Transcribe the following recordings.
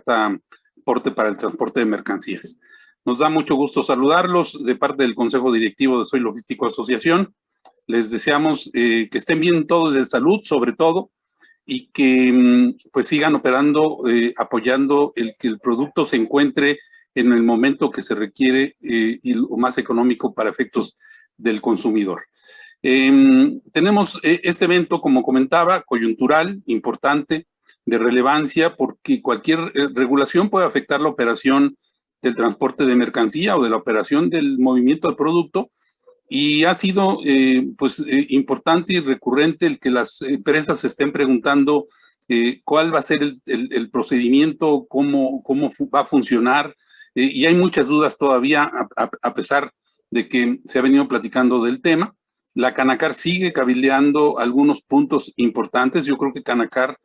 carta porte para el transporte de mercancías. Nos da mucho gusto saludarlos de parte del Consejo Directivo de Soy Logístico Asociación. Les deseamos que estén bien todos de salud, sobre todo, y que pues sigan operando, apoyando que el producto se encuentre en el momento que se requiere y lo más económico para efectos del consumidor. Tenemos este evento, como comentaba, coyuntural, importante, de relevancia, porque cualquier regulación puede afectar la operación del transporte de mercancía o de la operación del movimiento de producto, y ha sido importante y recurrente el que las empresas se estén preguntando cuál va a ser el procedimiento, cómo va a funcionar, y hay muchas dudas todavía a pesar de que se ha venido platicando del tema. La Canacar sigue cabildeando algunos puntos importantes. Yo creo que Canacar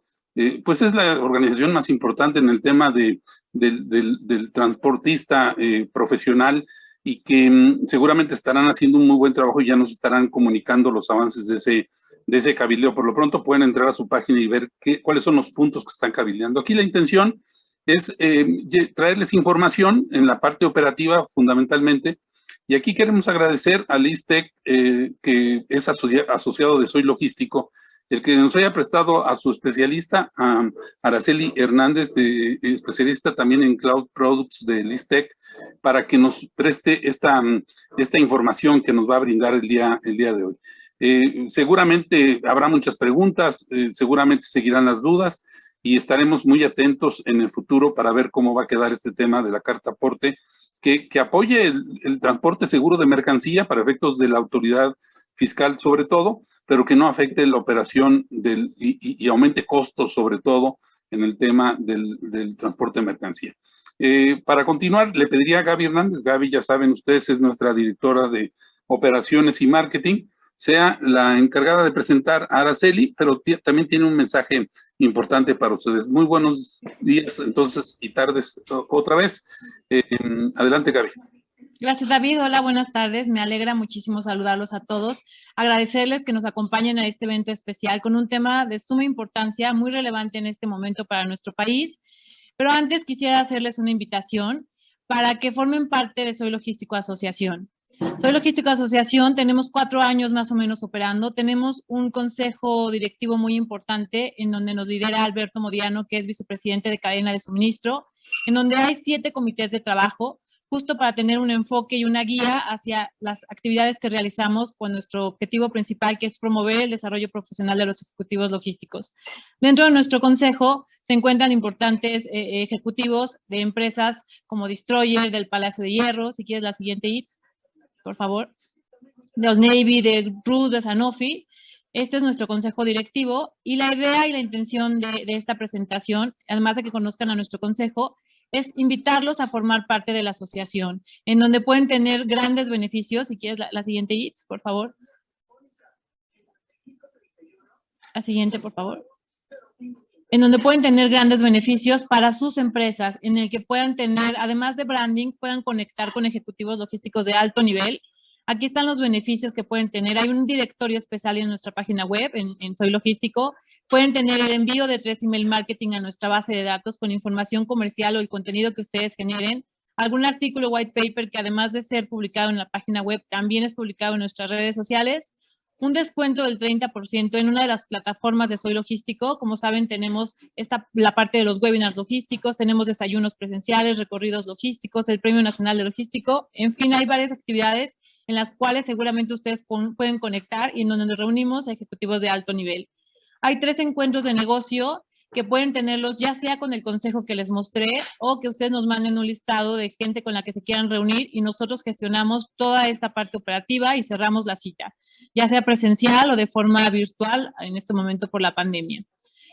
pues es la organización más importante en el tema del transportista profesional, y que seguramente estarán haciendo un muy buen trabajo y ya nos estarán comunicando los avances de ese cabildeo. Por lo pronto pueden entrar a su página y ver cuáles son los puntos que están cabildeando. Aquí la intención es traerles información en la parte operativa fundamentalmente, y aquí queremos agradecer al ISTEC, que es asociado de Soy Logístico, el que nos haya prestado a su especialista, a Araceli Hernández, especialista también en Cloud Products del ISTEC, para que nos preste esta información que nos va a brindar el día de hoy. Seguramente habrá muchas preguntas, seguramente seguirán las dudas, y estaremos muy atentos en el futuro para ver cómo va a quedar este tema de la carta aporte, que apoye el transporte seguro de mercancía para efectos de la autoridad fiscal sobre todo, pero que no afecte la operación y aumente costos sobre todo en el tema del transporte de mercancía. Para continuar, le pediría a Gaby Hernández. Gaby, ya saben ustedes, es nuestra directora de operaciones y marketing, sea la encargada de presentar a Araceli, pero también tiene un mensaje importante para ustedes. Muy buenos días entonces y tardes otra vez. Adelante, Gaby. Gracias, David. Hola, buenas tardes. Me alegra muchísimo saludarlos a todos. Agradecerles que nos acompañen a este evento especial con un tema de suma importancia, muy relevante en este momento para nuestro país. Pero antes quisiera hacerles una invitación para que formen parte de Soy Logístico Asociación. Soy Logístico Asociación, tenemos 4 años más o menos operando. Tenemos un consejo directivo muy importante en donde nos lidera Alberto Modiano, que es vicepresidente de cadena de suministro, en donde hay 7 comités de trabajo, justo para tener un enfoque y una guía hacia las actividades que realizamos con nuestro objetivo principal, que es promover el desarrollo profesional de los ejecutivos logísticos. Dentro de nuestro consejo se encuentran importantes ejecutivos de empresas como Destroyer, del Palacio de Hierro, si quieres la siguiente, Itz, por favor, de Old Navy, de Rus, de Sanofi. Este es nuestro consejo directivo, y la idea y la intención de esta presentación, además de que conozcan a nuestro consejo, es invitarlos a formar parte de la asociación, en donde pueden tener grandes beneficios. Si quieres la siguiente, Itz, por favor. La siguiente, por favor. En donde pueden tener grandes beneficios para sus empresas, en el que puedan tener, además de branding, puedan conectar con ejecutivos logísticos de alto nivel. Aquí están los beneficios que pueden tener. Hay un directorio especial en nuestra página web, en Soy Logístico. Pueden tener el envío de 3 email marketing a nuestra base de datos con información comercial o el contenido que ustedes generen. Algún artículo white paper que, además de ser publicado en la página web, también es publicado en nuestras redes sociales. Un descuento del 30% en una de las plataformas de Soy Logístico. Como saben, tenemos la parte de los webinars logísticos, tenemos desayunos presenciales, recorridos logísticos, el Premio Nacional de Logístico. En fin, hay varias actividades en las cuales seguramente ustedes pueden conectar y en donde nos reunimos a ejecutivos de alto nivel. Hay 3 encuentros de negocio que pueden tenerlos ya sea con el consejo que les mostré, o que ustedes nos manden un listado de gente con la que se quieran reunir, y nosotros gestionamos toda esta parte operativa y cerramos la cita, ya sea presencial o de forma virtual en este momento por la pandemia.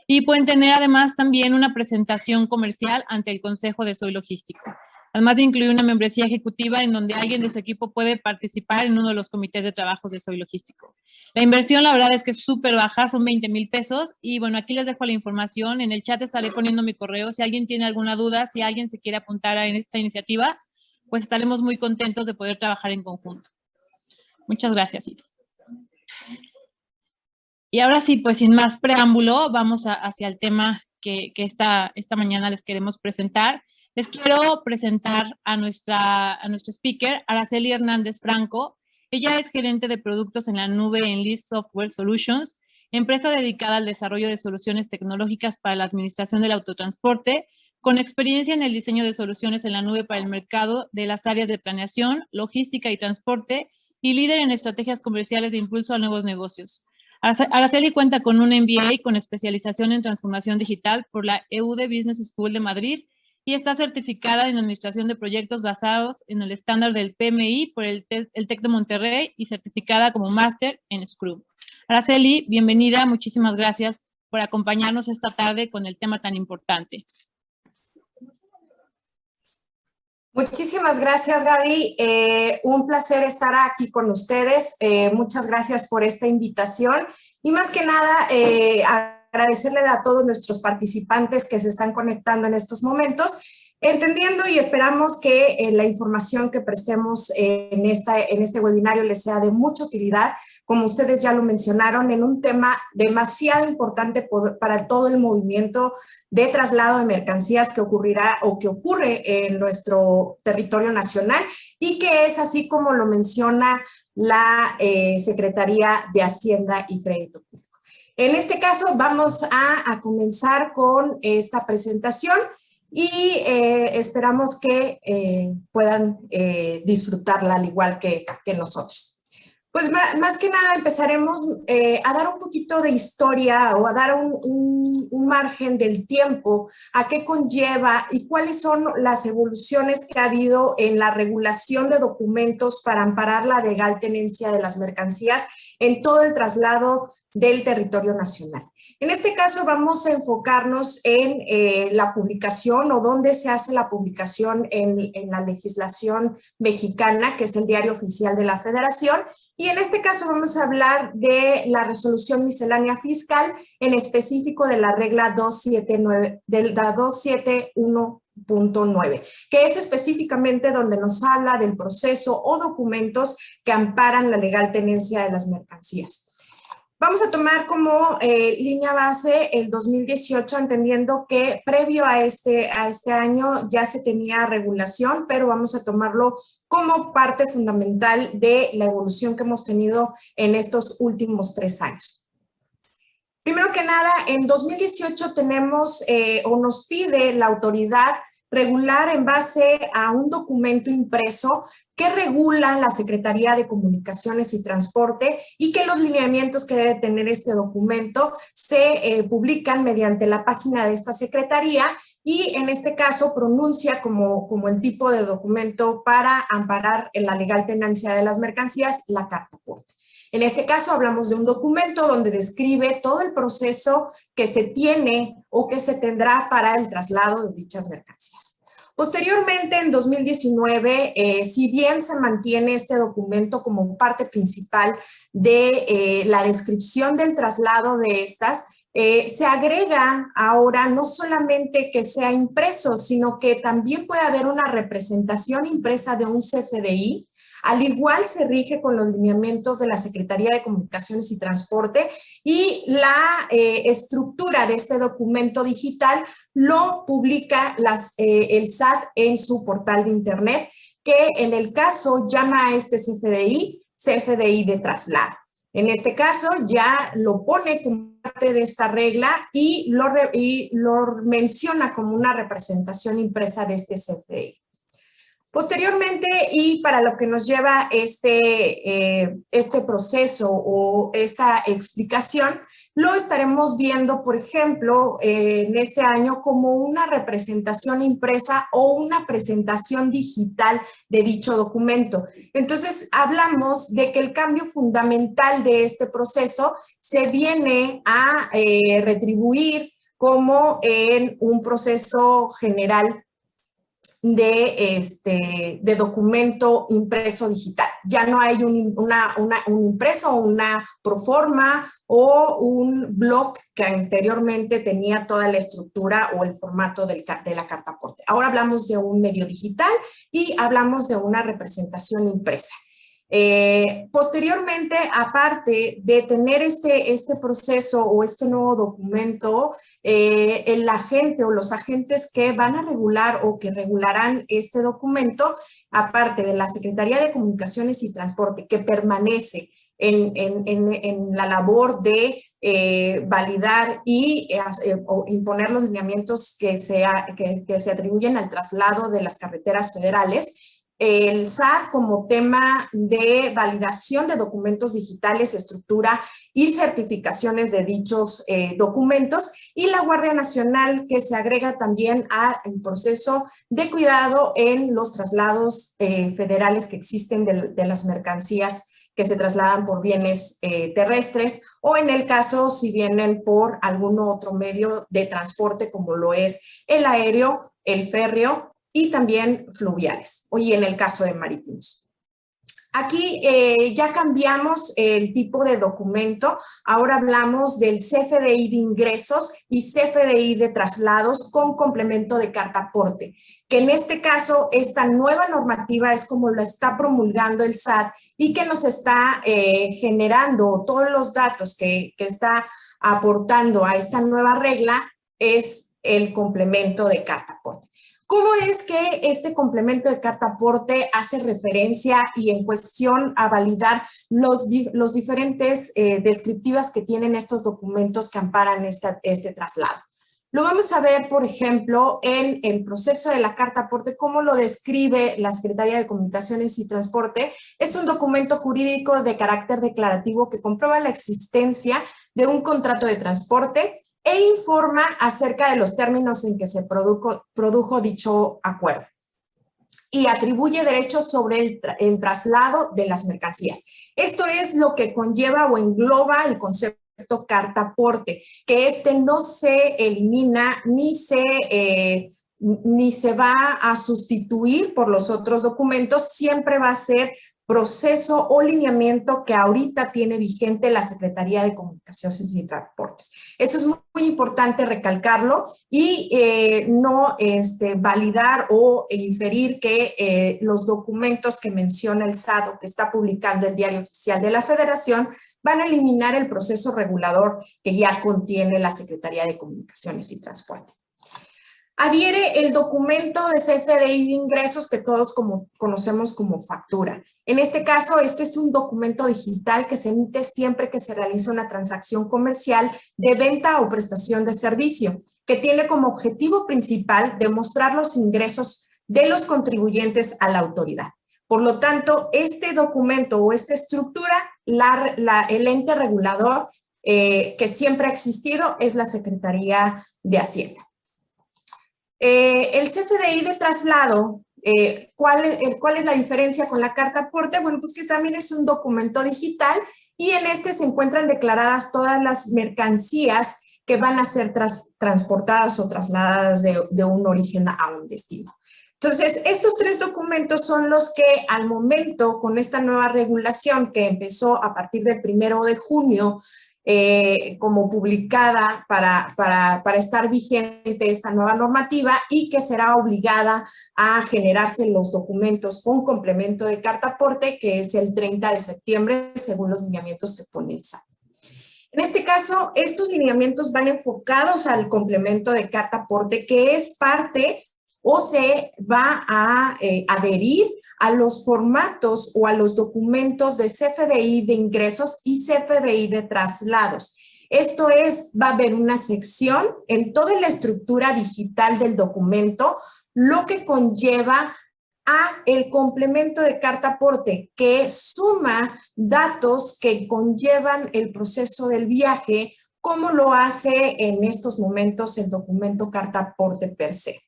Y pueden tener además también una presentación comercial ante el consejo de Soy Logístico, además de incluir una membresía ejecutiva en donde alguien de su equipo puede participar en uno de los comités de trabajos de Soy Logístico. La inversión, la verdad es que es súper baja, son 20,000 pesos. Y bueno, aquí les dejo la información. En el chat estaré poniendo mi correo. Si alguien tiene alguna duda, si alguien se quiere apuntar a esta iniciativa, pues estaremos muy contentos de poder trabajar en conjunto. Muchas gracias, Iris. Y ahora sí, pues sin más preámbulo, vamos hacia el tema que esta mañana les queremos presentar. Les quiero presentar a nuestro speaker, Araceli Hernández Franco. Ella es gerente de productos en la nube en List Software Solutions, empresa dedicada al desarrollo de soluciones tecnológicas para la administración del autotransporte, con experiencia en el diseño de soluciones en la nube para el mercado de las áreas de planeación, logística y transporte, y líder en estrategias comerciales de impulso a nuevos negocios. Araceli cuenta con un MBA con especialización en transformación digital por la EUDE Business School de Madrid y está certificada en administración de proyectos basados en el estándar del PMI por el TEC de Monterrey y certificada como máster en Scrum. Araceli, bienvenida, muchísimas gracias por acompañarnos esta tarde con el tema tan importante. Muchísimas gracias, Gaby. Un placer estar aquí con ustedes. Muchas gracias por esta invitación. Y más que nada, agradecerle a todos nuestros participantes que se están conectando en estos momentos, entendiendo y esperamos que la información que prestemos en este webinario les sea de mucha utilidad, como ustedes ya lo mencionaron, en un tema demasiado importante para todo el movimiento de traslado de mercancías que ocurrirá o que ocurre en nuestro territorio nacional y que es así como lo menciona la Secretaría de Hacienda y Crédito Público. En este caso vamos a comenzar con esta presentación y esperamos que puedan disfrutarla al igual que nosotros. Pues más que nada empezaremos a dar un poquito de historia o a dar un margen del tiempo a qué conlleva y cuáles son las evoluciones que ha habido en la regulación de documentos para amparar la legal tenencia de las mercancías en todo el traslado del territorio nacional. En este caso vamos a enfocarnos en la publicación o dónde se hace la publicación en la legislación mexicana, que es el Diario Oficial de la Federación, y en este caso vamos a hablar de la resolución miscelánea fiscal, en específico de la regla 271.9, que es específicamente donde nos habla del proceso o documentos que amparan la legal tenencia de las mercancías. Vamos a tomar como línea base el 2018, entendiendo que previo a este año ya se tenía regulación, pero vamos a tomarlo como parte fundamental de la evolución que hemos tenido en estos últimos 3 años. Primero que nada, en 2018 tenemos o nos pide la autoridad regular en base a un documento impreso que regula la Secretaría de Comunicaciones y Transporte y que los lineamientos que debe tener este documento se publican mediante la página de esta Secretaría y en este caso pronuncia como el tipo de documento para amparar la legal tenencia de las mercancías, la carta aporte. En este caso hablamos de un documento donde describe todo el proceso que se tiene o que se tendrá para el traslado de dichas mercancías. Posteriormente, en 2019, si bien se mantiene este documento como parte principal de la descripción del traslado de estas, se agrega ahora no solamente que sea impreso, sino que también puede haber una representación impresa de un CFDI. Al igual se rige con los lineamientos de la Secretaría de Comunicaciones y Transporte y la estructura de este documento digital lo publica el SAT en su portal de internet, que en el caso llama a este CFDI de traslado. En este caso ya lo pone como parte de esta regla y lo menciona como una representación impresa de este CFDI. Posteriormente, y para lo que nos lleva este proceso o esta explicación, lo estaremos viendo, por ejemplo, en este año como una representación impresa o una presentación digital de dicho documento. Entonces, hablamos de que el cambio fundamental de este proceso se viene a retribuir como en un proceso general de documento impreso digital. Ya no hay un impreso o una proforma o un blog que anteriormente tenía toda la estructura o el formato de la carta aporte. Ahora hablamos de un medio digital y hablamos de una representación impresa. Posteriormente, aparte de tener este proceso o este nuevo documento, el agente o los agentes que van a regular o que regularán este documento, aparte de la Secretaría de Comunicaciones y Transporte, que permanece en la labor de validar y o imponer los lineamientos que se atribuyen al traslado de las carreteras federales, el SAT como tema de validación de documentos digitales, estructura y certificaciones de dichos documentos, y la Guardia Nacional, que se agrega también al proceso de cuidado en los traslados federales que existen de las mercancías que se trasladan por bienes terrestres, o en el caso si vienen por algún otro medio de transporte como lo es el aéreo, el férreo y también fluviales, y en el caso de marítimos. Aquí ya cambiamos el tipo de documento, ahora hablamos del CFDI de ingresos y CFDI de traslados con complemento de carta aporte, que en este caso esta nueva normativa es como la está promulgando el SAT y que nos está generando todos los datos que está aportando a esta nueva regla es el complemento de carta aporte. ¿Cómo es que este complemento de carta aporte hace referencia y en cuestión a validar los diferentes descriptivas que tienen estos documentos que amparan este traslado? Lo vamos a ver, por ejemplo, en el proceso de la carta aporte, cómo lo describe la Secretaría de Comunicaciones y Transporte. Es un documento jurídico de carácter declarativo que comprueba la existencia de un contrato de transporte e informa acerca de los términos en que se produjo dicho acuerdo y atribuye derechos sobre el traslado de las mercancías. Esto es lo que conlleva o engloba el concepto carta aporte, que no se elimina ni se va a sustituir por los otros documentos, siempre va a ser proceso o lineamiento que ahorita tiene vigente la Secretaría de Comunicaciones y Transportes. Eso es muy, muy importante recalcarlo y no validar o inferir que los documentos que menciona el SAT o que está publicando el Diario Oficial de la Federación van a eliminar el proceso regulador que ya contiene la Secretaría de Comunicaciones y Transporte. Adhiere el documento de CFDI de ingresos que todos conocemos como factura. En este caso, este es un documento digital que se emite siempre que se realiza una transacción comercial de venta o prestación de servicio, que tiene como objetivo principal demostrar los ingresos de los contribuyentes a la autoridad. Por lo tanto, este documento o esta estructura, el ente regulador que siempre ha existido es la Secretaría de Hacienda. El CFDI de traslado, ¿cuál es la diferencia con la carta aporte? Bueno, pues que también es un documento digital y en este se encuentran declaradas todas las mercancías que van a ser transportadas o trasladadas de un origen a un destino. Entonces, estos tres documentos son los que al momento, con esta nueva regulación que empezó a partir del 1 de junio, como publicada para estar vigente esta nueva normativa y que será obligada a generarse los documentos con complemento de carta aporte, que es el 30 de septiembre, según los lineamientos que pone el SAT. En este caso, estos lineamientos van enfocados al complemento de carta aporte, que es parte o se va a adherir a los formatos o a los documentos de CFDI de ingresos y CFDI de traslados. Esto es, va a haber una sección en toda la estructura digital del documento, lo que conlleva a el complemento de carta aporte, que suma datos que conllevan el proceso del viaje, como lo hace en estos momentos el documento carta aporte per se.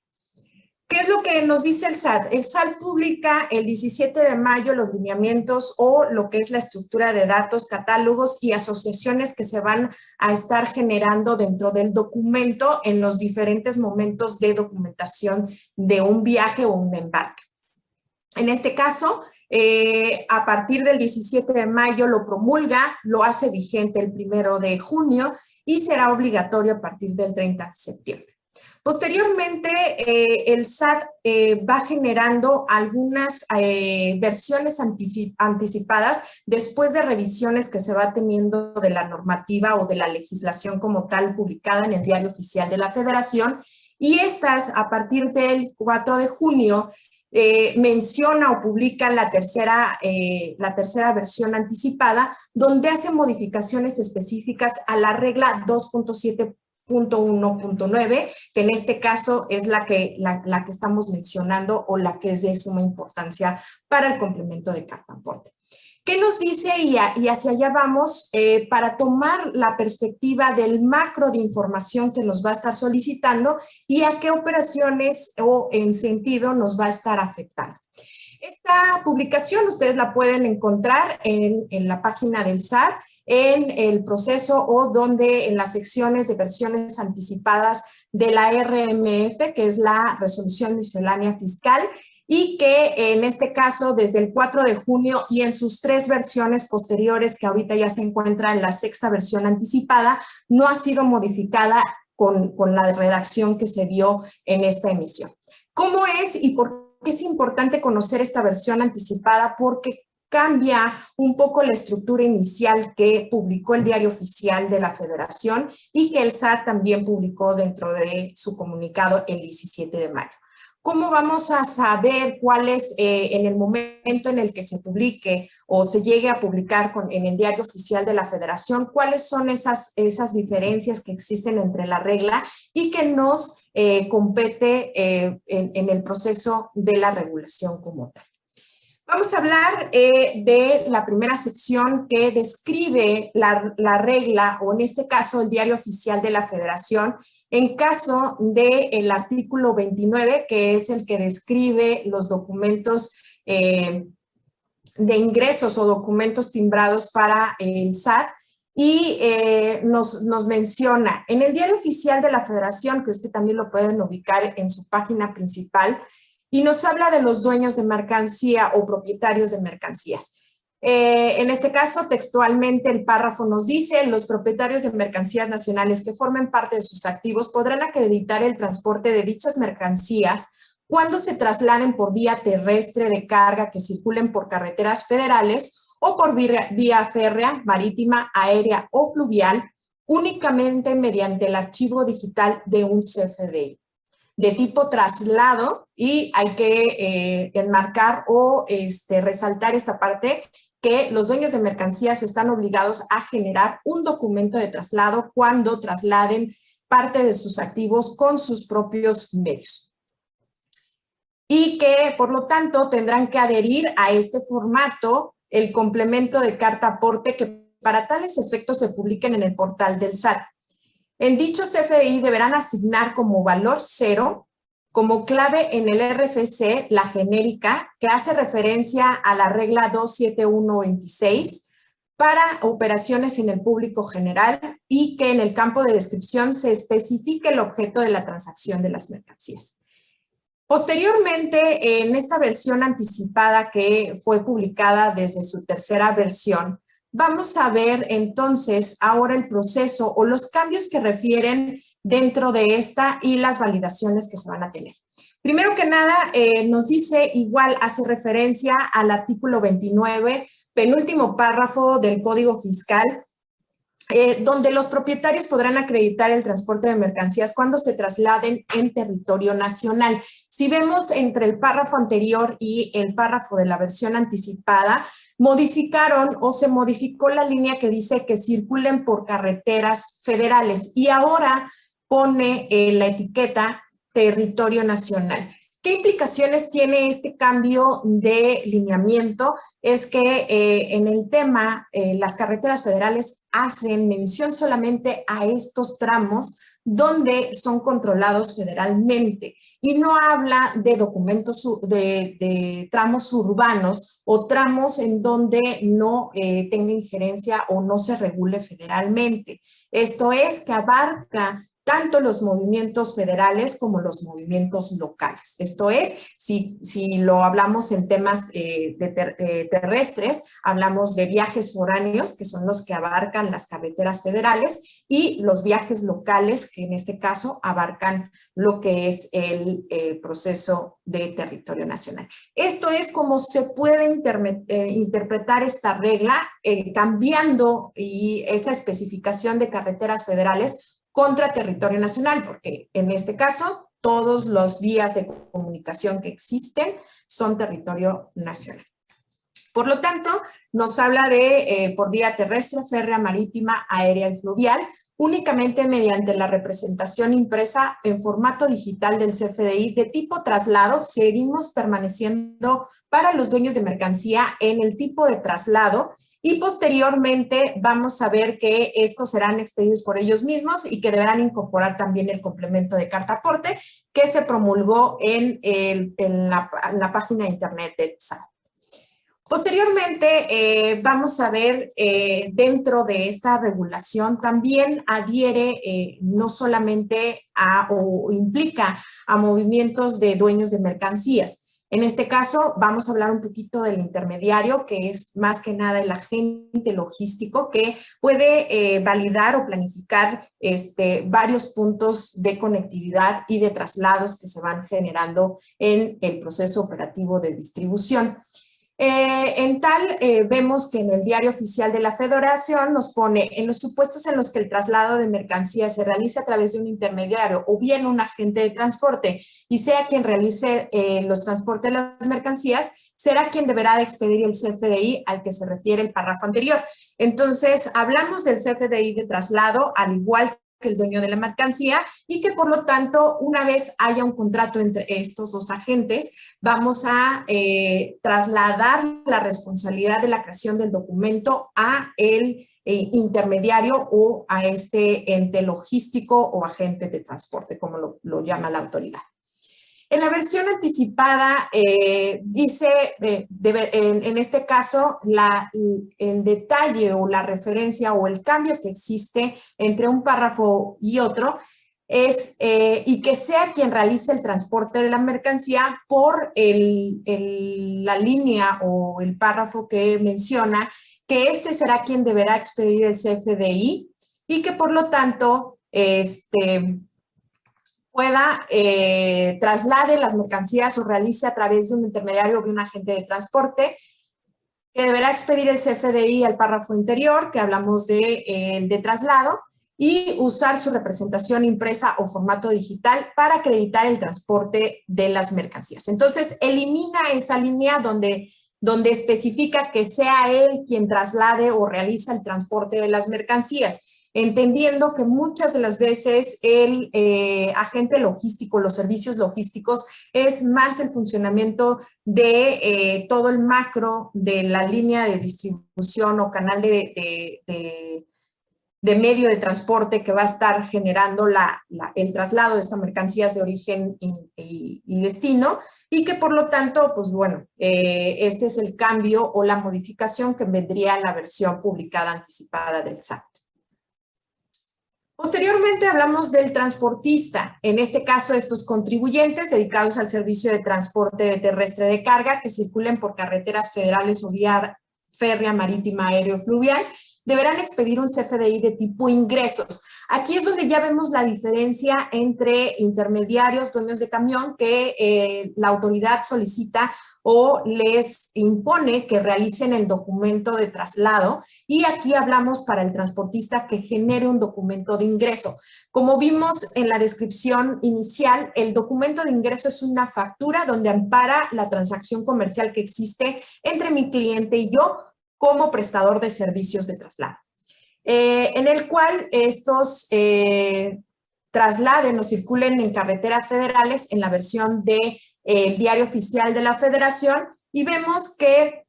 ¿Qué es lo que nos dice el SAT? El SAT publica el 17 de mayo los lineamientos o lo que es la estructura de datos, catálogos y asociaciones que se van a estar generando dentro del documento en los diferentes momentos de documentación de un viaje o un embarque. En este caso, a partir del 17 de mayo lo promulga, lo hace vigente el 1 de junio y será obligatorio a partir del 30 de septiembre. Posteriormente, el SAT va generando algunas versiones anticipadas después de revisiones que se va teniendo de la normativa o de la legislación como tal publicada en el Diario Oficial de la Federación, y estas a partir del 4 de junio menciona o publica la tercera versión anticipada, donde hace modificaciones específicas a la regla 2.7.1.9, que en este caso es la que estamos mencionando o la que es de suma importancia para el complemento de carta aporte. ¿Qué nos dice? Y hacia allá vamos para tomar la perspectiva del macro de información que nos va a estar solicitando y a qué operaciones o en sentido nos va a estar afectando. Esta publicación ustedes la pueden encontrar en la página del SAT, en el proceso o donde en las secciones de versiones anticipadas de la RMF, que es la Resolución Miscelánea Fiscal, y que en este caso desde el 4 de junio y en sus 3 versiones posteriores que ahorita ya se encuentra en la 6ª versión anticipada, no ha sido modificada con la redacción que se dio en esta emisión. ¿Cómo es y por qué es importante conocer esta versión anticipada? Porque cambia un poco la estructura inicial que publicó el Diario Oficial de la Federación y que el SAT también publicó dentro de su comunicado el 17 de mayo. ¿Cómo vamos a saber cuál es en el momento en el que se publique o se llegue a publicar en el Diario Oficial de la Federación, cuáles son esas diferencias que existen entre la regla y que nos compete en el proceso de la regulación como tal? Vamos a hablar de la primera sección que describe la regla, o en este caso el Diario Oficial de la Federación, en caso del artículo 29, que es el que describe los documentos de ingresos o documentos timbrados para el SAT, y nos menciona en el Diario Oficial de la Federación, que usted también lo pueden ubicar en su página principal, y nos habla de los dueños de mercancía o propietarios de mercancías. En este caso, textualmente, el párrafo nos dice: los propietarios de mercancías nacionales que formen parte de sus activos podrán acreditar el transporte de dichas mercancías cuando se trasladen por vía terrestre de carga, que circulen por carreteras federales o por vía férrea, marítima, aérea o fluvial, únicamente mediante el archivo digital de un CFDI de tipo traslado. Y hay que enmarcar o resaltar esta parte, que los dueños de mercancías están obligados a generar un documento de traslado cuando trasladen parte de sus activos con sus propios medios. Y que, por lo tanto, tendrán que adherir a este formato el complemento de carta aporte, que para tales efectos se publiquen en el portal del SAT. En dicho CFDI deberán asignar como valor 0, como clave en el RFC, la genérica, que hace referencia a la regla 27126 para operaciones en el público general, y que en el campo de descripción se especifique el objeto de la transacción de las mercancías. Posteriormente, en esta versión anticipada que fue publicada desde su 3ª versión, vamos a ver entonces ahora el proceso o los cambios que refieren dentro de esta y las validaciones que se van a tener. Primero que nada, nos dice, igual hace referencia al artículo 29, penúltimo párrafo del Código Fiscal, donde los propietarios podrán acreditar el transporte de mercancías cuando se trasladen en territorio nacional. Si vemos entre el párrafo anterior y el párrafo de la versión anticipada, modificaron o se modificó la línea que dice que circulen por carreteras federales, y ahora pone la etiqueta territorio nacional. ¿Qué implicaciones tiene este cambio de lineamiento? Es que en el tema, las carreteras federales hacen mención solamente a estos tramos donde son controlados federalmente, y no habla de documentos de tramos urbanos o tramos en donde no tenga injerencia o no se regule federalmente. Esto es que abarca tanto los movimientos federales como los movimientos locales. Esto es, si lo hablamos en temas terrestres, hablamos de viajes foráneos, que son los que abarcan las carreteras federales, y los viajes locales, que en este caso abarcan lo que es el proceso de territorio nacional. Esto es como se puede interpretar esta regla, cambiando y esa especificación de carreteras federales contra territorio nacional, porque en este caso todas las vías de comunicación que existen son territorio nacional. Por lo tanto, nos habla de por vía terrestre, férrea, marítima, aérea y fluvial, únicamente mediante la representación impresa en formato digital del CFDI de tipo traslado. Seguimos permaneciendo para los dueños de mercancía en el tipo de traslado, y posteriormente vamos a ver que estos serán expedidos por ellos mismos y que deberán incorporar también el complemento de carta aporte que se promulgó en la página de internet de SAT. Posteriormente vamos a ver dentro de esta regulación también adhiere no solamente o implica a movimientos de dueños de mercancías. En este caso, vamos a hablar un poquito del intermediario, que es más que nada el agente logístico que puede validar o planificar varios puntos de conectividad y de traslados que se van generando en el proceso operativo de distribución. Vemos que en el Diario Oficial de la Federación nos pone en los supuestos en los que el traslado de mercancías se realice a través de un intermediario o bien un agente de transporte y sea quien realice los transportes de las mercancías, será quien deberá de expedir el CFDI al que se refiere el párrafo anterior. Entonces, hablamos del CFDI de traslado, al igual que el dueño de la mercancía, y que por lo tanto, una vez haya un contrato entre estos dos agentes, vamos a trasladar la responsabilidad de la creación del documento a el intermediario o a este ente logístico o agente de transporte, como lo llama la autoridad. En la versión anticipada dice, en este caso, el detalle o la referencia o el cambio que existe entre un párrafo y otro es, y que sea quien realice el transporte de la mercancía por la línea o el párrafo que menciona, que este será quien deberá expedir el CFDI y que por lo tanto, pueda traslade las mercancías o realice a través de un intermediario o de un agente de transporte, que deberá expedir el CFDI al párrafo anterior, que hablamos de traslado, y usar su representación impresa o formato digital para acreditar el transporte de las mercancías. Entonces, elimina esa línea donde especifica que sea él quien traslade o realiza el transporte de las mercancías, entendiendo que muchas de las veces el agente logístico, los servicios logísticos, es más el funcionamiento de todo el macro de la línea de distribución o canal de medio de transporte que va a estar generando el traslado de estas mercancías de origen y destino, y que por lo tanto, pues bueno, este es el cambio o la modificación que vendría en la versión publicada anticipada del SAT. Posteriormente hablamos del transportista, en este caso estos contribuyentes dedicados al servicio de transporte terrestre de carga que circulen por carreteras federales o vía férrea, marítima, aéreo, fluvial, deberán expedir un CFDI de tipo ingresos. Aquí es donde ya vemos la diferencia entre intermediarios, dueños de camión, que la autoridad solicita o les impone que realicen el documento de traslado, y aquí hablamos para el transportista que genere un documento de ingreso. Como vimos en la descripción inicial, el documento de ingreso es una factura donde ampara la transacción comercial que existe entre mi cliente y yo como prestador de servicios de traslado, en el cual estos trasladen o circulen en carreteras federales en la versión de el Diario Oficial de la Federación, y vemos que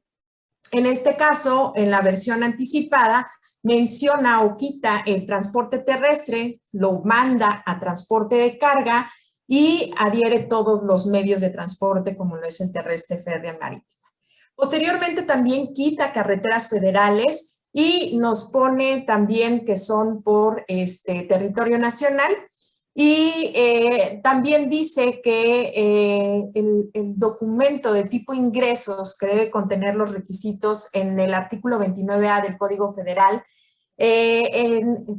en este caso, en la versión anticipada, menciona o quita el transporte terrestre, lo manda a transporte de carga y adhiere todos los medios de transporte como lo es el terrestre, férrea, marítimo. Posteriormente también quita carreteras federales y nos pone también que son por territorio nacional, Y también dice que el documento de tipo ingresos que debe contener los requisitos en el artículo 29A del Código Federal,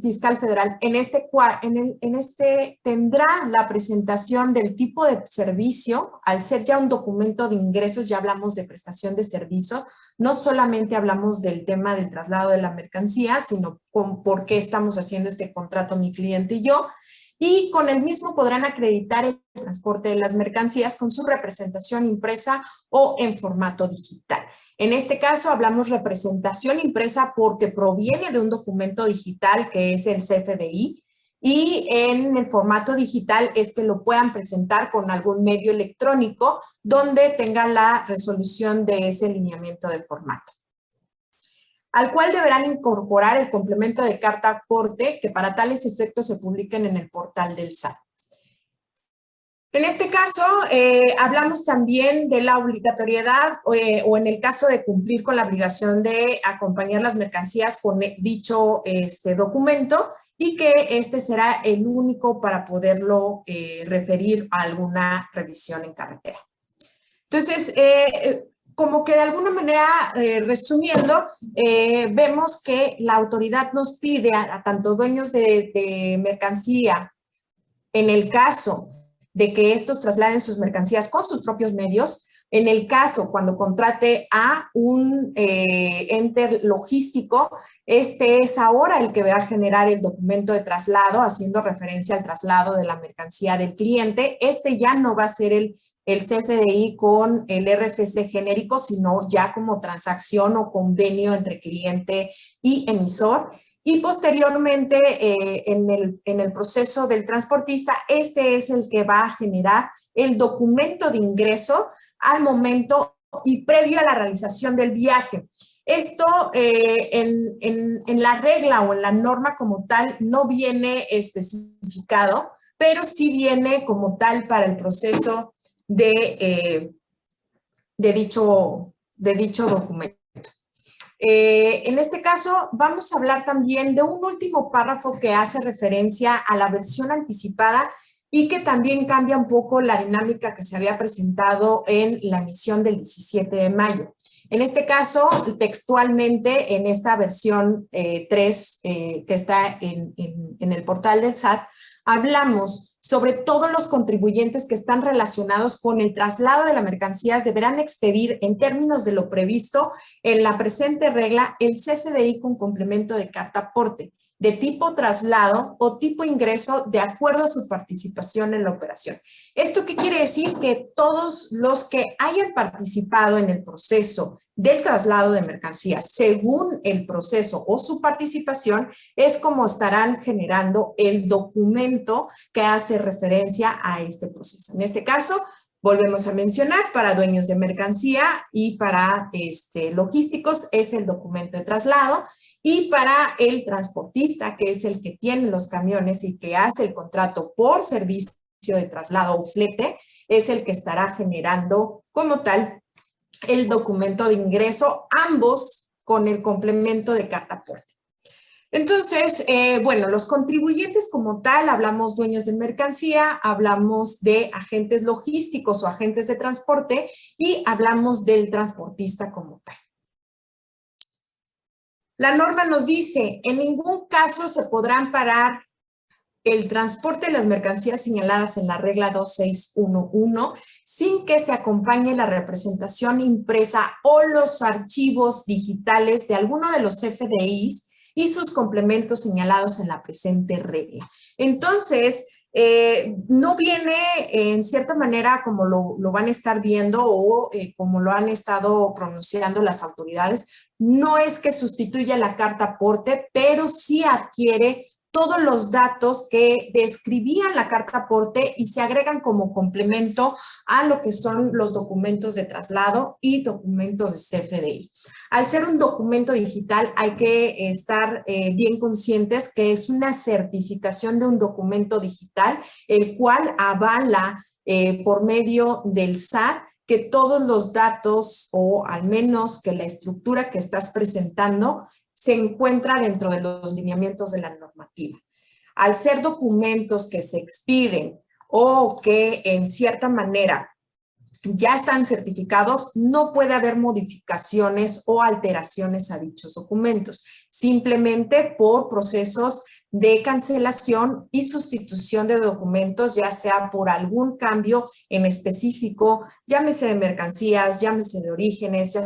Fiscal Federal, en este tendrá la presentación del tipo de servicio. Al ser ya un documento de ingresos, ya hablamos de prestación de servicio, no solamente hablamos del tema del traslado de la mercancía, sino con por qué estamos haciendo este contrato mi cliente y yo. Y con el mismo podrán acreditar el transporte de las mercancías con su representación impresa o en formato digital. En este caso hablamos representación impresa porque proviene de un documento digital que es el CFDI, y en el formato digital es que lo puedan presentar con algún medio electrónico donde tengan la resolución de ese lineamiento de formato, al cual deberán incorporar el complemento de carta aporte que para tales efectos se publiquen en el portal del SAT. En este caso, hablamos también de la obligatoriedad o en el caso de cumplir con la obligación de acompañar las mercancías con dicho documento, y que este será el único para poderlo referir a alguna revisión en carretera. Entonces, como que de alguna manera, resumiendo, vemos que la autoridad nos pide a tanto dueños de mercancía, en el caso de que estos trasladen sus mercancías con sus propios medios, en el caso cuando contrate a un ente logístico, este es ahora el que va a generar el documento de traslado, haciendo referencia al traslado de la mercancía del cliente. Este ya no va a ser el CFDI con el RFC genérico, sino ya como transacción o convenio entre cliente y emisor. Y posteriormente, en el proceso del transportista, este es el que va a generar el documento de ingreso al momento y previo a la realización del viaje. Esto en la regla o en la norma como tal no viene especificado, pero sí viene como tal para el proceso de dicho documento. En este caso, vamos a hablar también de un último párrafo que hace referencia a la versión anticipada y que también cambia un poco la dinámica que se había presentado en la emisión del 17 de mayo. En este caso, textualmente, en esta versión 3 que está en el portal del SAT, hablamos sobre todos los contribuyentes que están relacionados con el traslado de las mercancías deberán expedir en términos de lo previsto en la presente regla el CFDI con complemento de carta aporte de tipo traslado o tipo ingreso de acuerdo a su participación en la operación. ¿Esto qué quiere decir? Que todos los que hayan participado en el proceso del traslado de mercancías, según el proceso o su participación, es como estarán generando el documento que hace referencia a este proceso. En este caso, volvemos a mencionar, para dueños de mercancía y para logísticos es el documento de traslado, y para el transportista, que es el que tiene los camiones y que hace el contrato por servicio de traslado o flete, es el que estará generando como tal el documento de ingreso, ambos con el complemento de carta aporte. Entonces, bueno, los contribuyentes como tal, hablamos dueños de mercancía, hablamos de agentes logísticos o agentes de transporte y hablamos del transportista como tal. La norma nos dice, en ningún caso se podrá amparar el transporte de las mercancías señaladas en la regla 2611 sin que se acompañe la representación impresa o los archivos digitales de alguno de los FDIs y sus complementos señalados en la presente regla. Entonces, no viene en cierta manera como lo van a estar viendo o como lo han estado pronunciando las autoridades, no es que sustituya la carta aporte, pero sí adquiere todos los datos que describían la carta aporte y se agregan como complemento a lo que son los documentos de traslado y documentos de CFDI. Al ser un documento digital hay que estar bien conscientes que es una certificación de un documento digital, el cual avala por medio del SAT que todos los datos o al menos que la estructura que estás presentando se encuentra dentro de los lineamientos de la normativa. al ser documentos que se expiden o que en cierta manera ya están certificados, no puede haber modificaciones o alteraciones a dichos documentos, simplemente por procesos de cancelación y sustitución de documentos, ya sea por algún cambio en específico, llámese de mercancías, llámese de orígenes,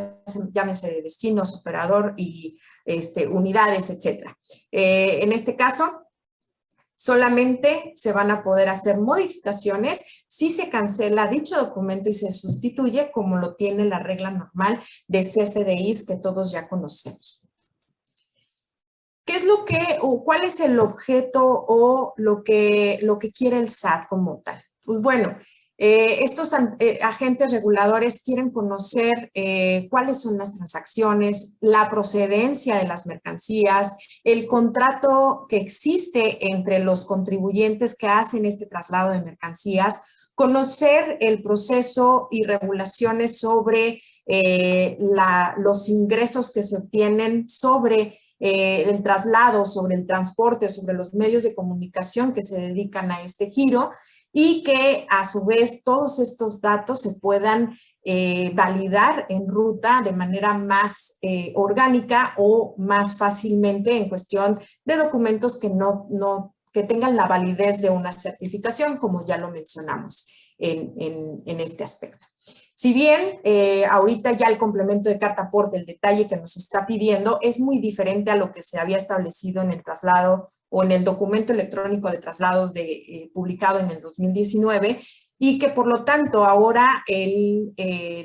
llámese de destinos, operador y unidades, etc. En este caso, solamente se van a poder hacer modificaciones si se cancela dicho documento y se sustituye como lo tiene la regla normal de CFDIs que todos ya conocemos. ¿Qué es lo que, o cuál es el objeto o lo que quiere el SAT como tal? Pues bueno, estos agentes reguladores quieren conocer cuáles son las transacciones, la procedencia de las mercancías, el contrato que existe entre los contribuyentes que hacen este traslado de mercancías, conocer el proceso y regulaciones sobre los ingresos que se obtienen sobre el traslado, sobre el transporte, sobre los medios de comunicación que se dedican a este giro y que a su vez todos estos datos se puedan validar en ruta de manera más orgánica o más fácilmente en cuestión de documentos que tengan la validez de una certificación, como ya lo mencionamos en este aspecto. Si bien ahorita ya el complemento de carta aporte, el detalle que nos está pidiendo, es muy diferente a lo que se había establecido en el traslado o en el documento electrónico de traslados publicado en el 2019, y que por lo tanto ahora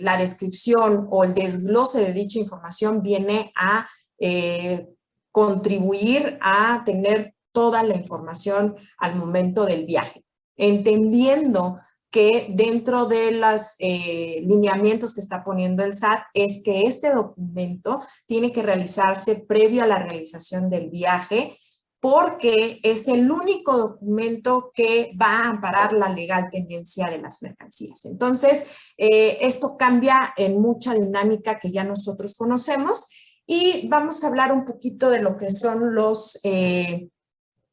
la descripción o el desglose de dicha información viene a contribuir a tener toda la información al momento del viaje, entendiendo que dentro de los lineamientos que está poniendo el SAT es que este documento tiene que realizarse previo a la realización del viaje, porque es el único documento que va a amparar la legal tendencia de las mercancías. Entonces, esto cambia en mucha dinámica que ya nosotros conocemos, y vamos a hablar un poquito de lo que son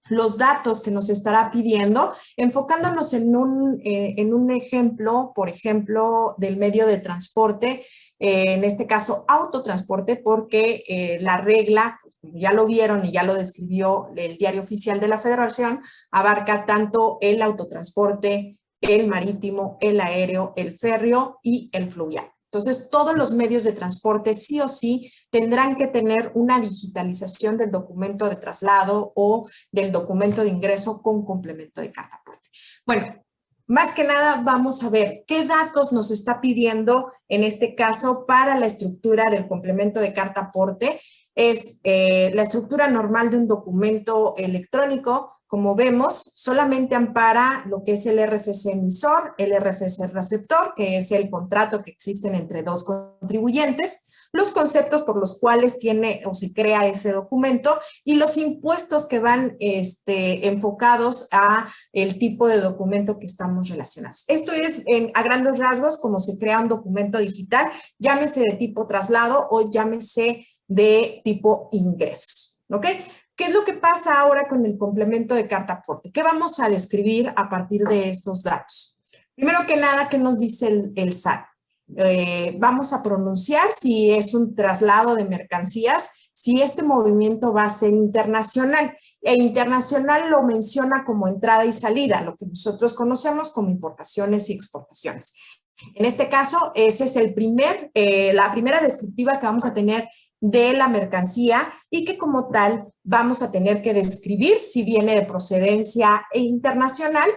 los datos que nos estará pidiendo, enfocándonos en un ejemplo, por ejemplo, del medio de transporte, en este caso autotransporte, porque la regla, pues, como ya lo vieron y ya lo describió el Diario Oficial de la Federación, abarca tanto el autotransporte, el marítimo, el aéreo, el férreo y el fluvial. Entonces, todos los medios de transporte sí o sí tendrán que tener una digitalización del documento de traslado o del documento de ingreso con complemento de carta aporte. Bueno, más que nada vamos a ver qué datos nos está pidiendo en este caso para la estructura del complemento de carta aporte. Es la estructura normal de un documento electrónico. Como vemos, solamente ampara lo que es el RFC emisor, el RFC receptor, que es el contrato que existen entre dos contribuyentes, los conceptos por los cuales tiene o se crea ese documento y los impuestos que van enfocados a el tipo de documento que estamos relacionados. Esto es a grandes rasgos como se crea un documento digital, llámese de tipo traslado o llámese de tipo ingresos, ¿ok? ¿Qué es lo que pasa ahora con el complemento de carta aporte? ¿Qué vamos a describir a partir de estos datos? Primero que nada, ¿qué nos dice el SAT? Vamos a pronunciar si es un traslado de mercancías, si este movimiento va a ser internacional. E internacional lo menciona como entrada y salida, lo que nosotros conocemos como importaciones y exportaciones. En este caso, ese es la primera descriptiva que vamos a tener de la mercancía y que como tal vamos a tener que describir si viene de procedencia internacional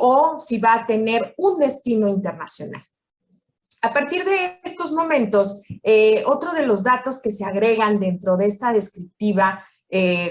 o si va a tener un destino internacional. A partir de estos momentos, otro de los datos que se agregan dentro de esta descriptiva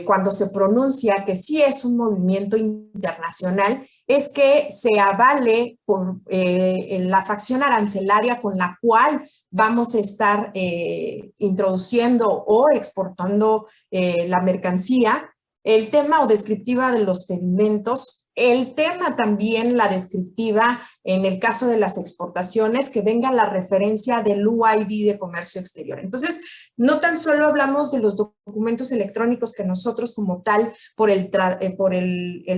cuando se pronuncia que sí es un movimiento internacional es que se avale por la fracción arancelaria con la cual vamos a estar introduciendo o exportando la mercancía. El tema o descriptiva de los pedimentos El tema también, la descriptiva, en el caso de las exportaciones, que venga la referencia del UID de comercio exterior. Entonces, no tan solo hablamos de los documentos electrónicos que nosotros como tal, por el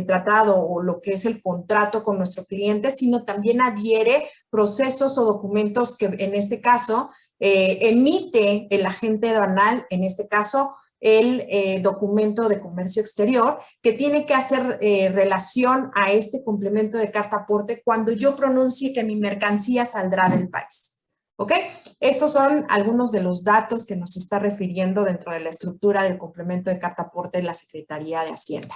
tratado o lo que es el contrato con nuestro cliente, sino también adhiere procesos o documentos que en este caso emite el agente aduanal, en este caso, el documento de comercio exterior, que tiene que hacer relación a este complemento de carta aporte cuando yo pronuncie que mi mercancía saldrá del país. ¿Ok? Estos son algunos de los datos que nos está refiriendo dentro de la estructura del complemento de carta aporte de la Secretaría de Hacienda.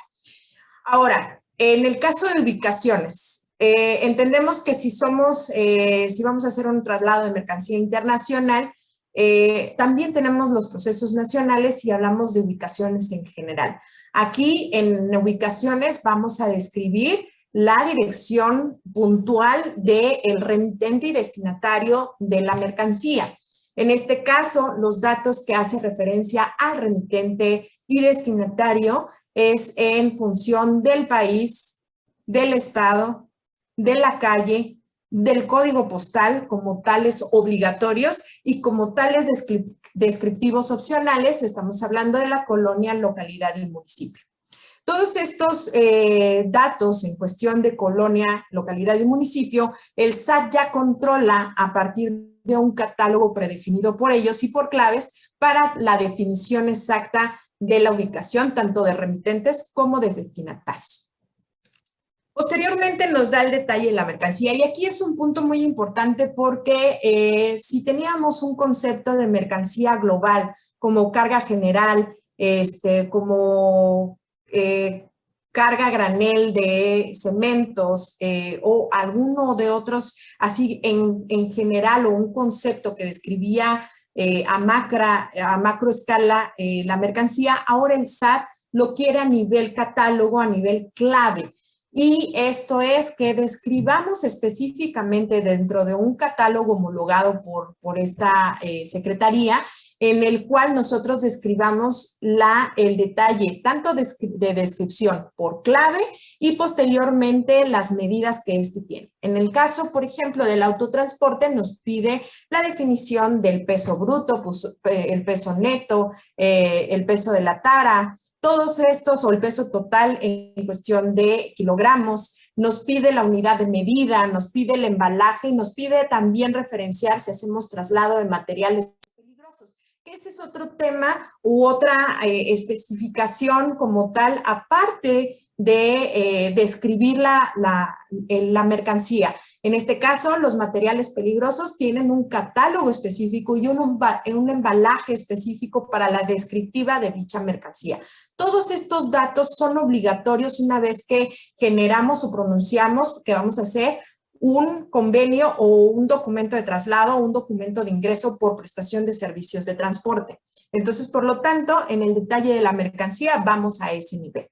Ahora, en el caso de ubicaciones, entendemos que si vamos a hacer un traslado de mercancía internacional, también tenemos los procesos nacionales y hablamos de ubicaciones en general. Aquí en ubicaciones vamos a describir la dirección puntual del remitente y destinatario de la mercancía. En este caso, los datos que hacen referencia al remitente y destinatario es en función del país, del estado, de la calle, del código postal como tales obligatorios y como tales descriptivos opcionales. Estamos hablando de la colonia, localidad y municipio. Todos estos datos en cuestión de colonia, localidad y municipio, el SAT ya controla a partir de un catálogo predefinido por ellos y por claves para la definición exacta de la ubicación, tanto de remitentes como de destinatarios. Posteriormente nos da el detalle de la mercancía y aquí es un punto muy importante porque si teníamos un concepto de mercancía global como carga general, como carga granel de cementos o alguno de otros así en general o un concepto que describía a macro escala la mercancía, ahora el SAT lo quiere a nivel catálogo, a nivel clave. Y esto es que describamos específicamente dentro de un catálogo homologado por esta secretaría, en el cual nosotros describamos el detalle tanto de descripción por clave y posteriormente las medidas que este tiene. En el caso, por ejemplo, del autotransporte nos pide la definición del peso bruto, pues, el peso neto, el peso de la tara, todos estos, o el peso total en cuestión de kilogramos, nos pide la unidad de medida, nos pide el embalaje y nos pide también referenciar si hacemos traslado de materiales peligrosos. Ese es otro tema u otra especificación como tal, aparte de describir la mercancía. En este caso, los materiales peligrosos tienen un catálogo específico y un embalaje específico para la descriptiva de dicha mercancía. Todos estos datos son obligatorios una vez que generamos o pronunciamos que vamos a hacer un convenio o un documento de traslado o un documento de ingreso por prestación de servicios de transporte. Entonces, por lo tanto, en el detalle de la mercancía vamos a ese nivel.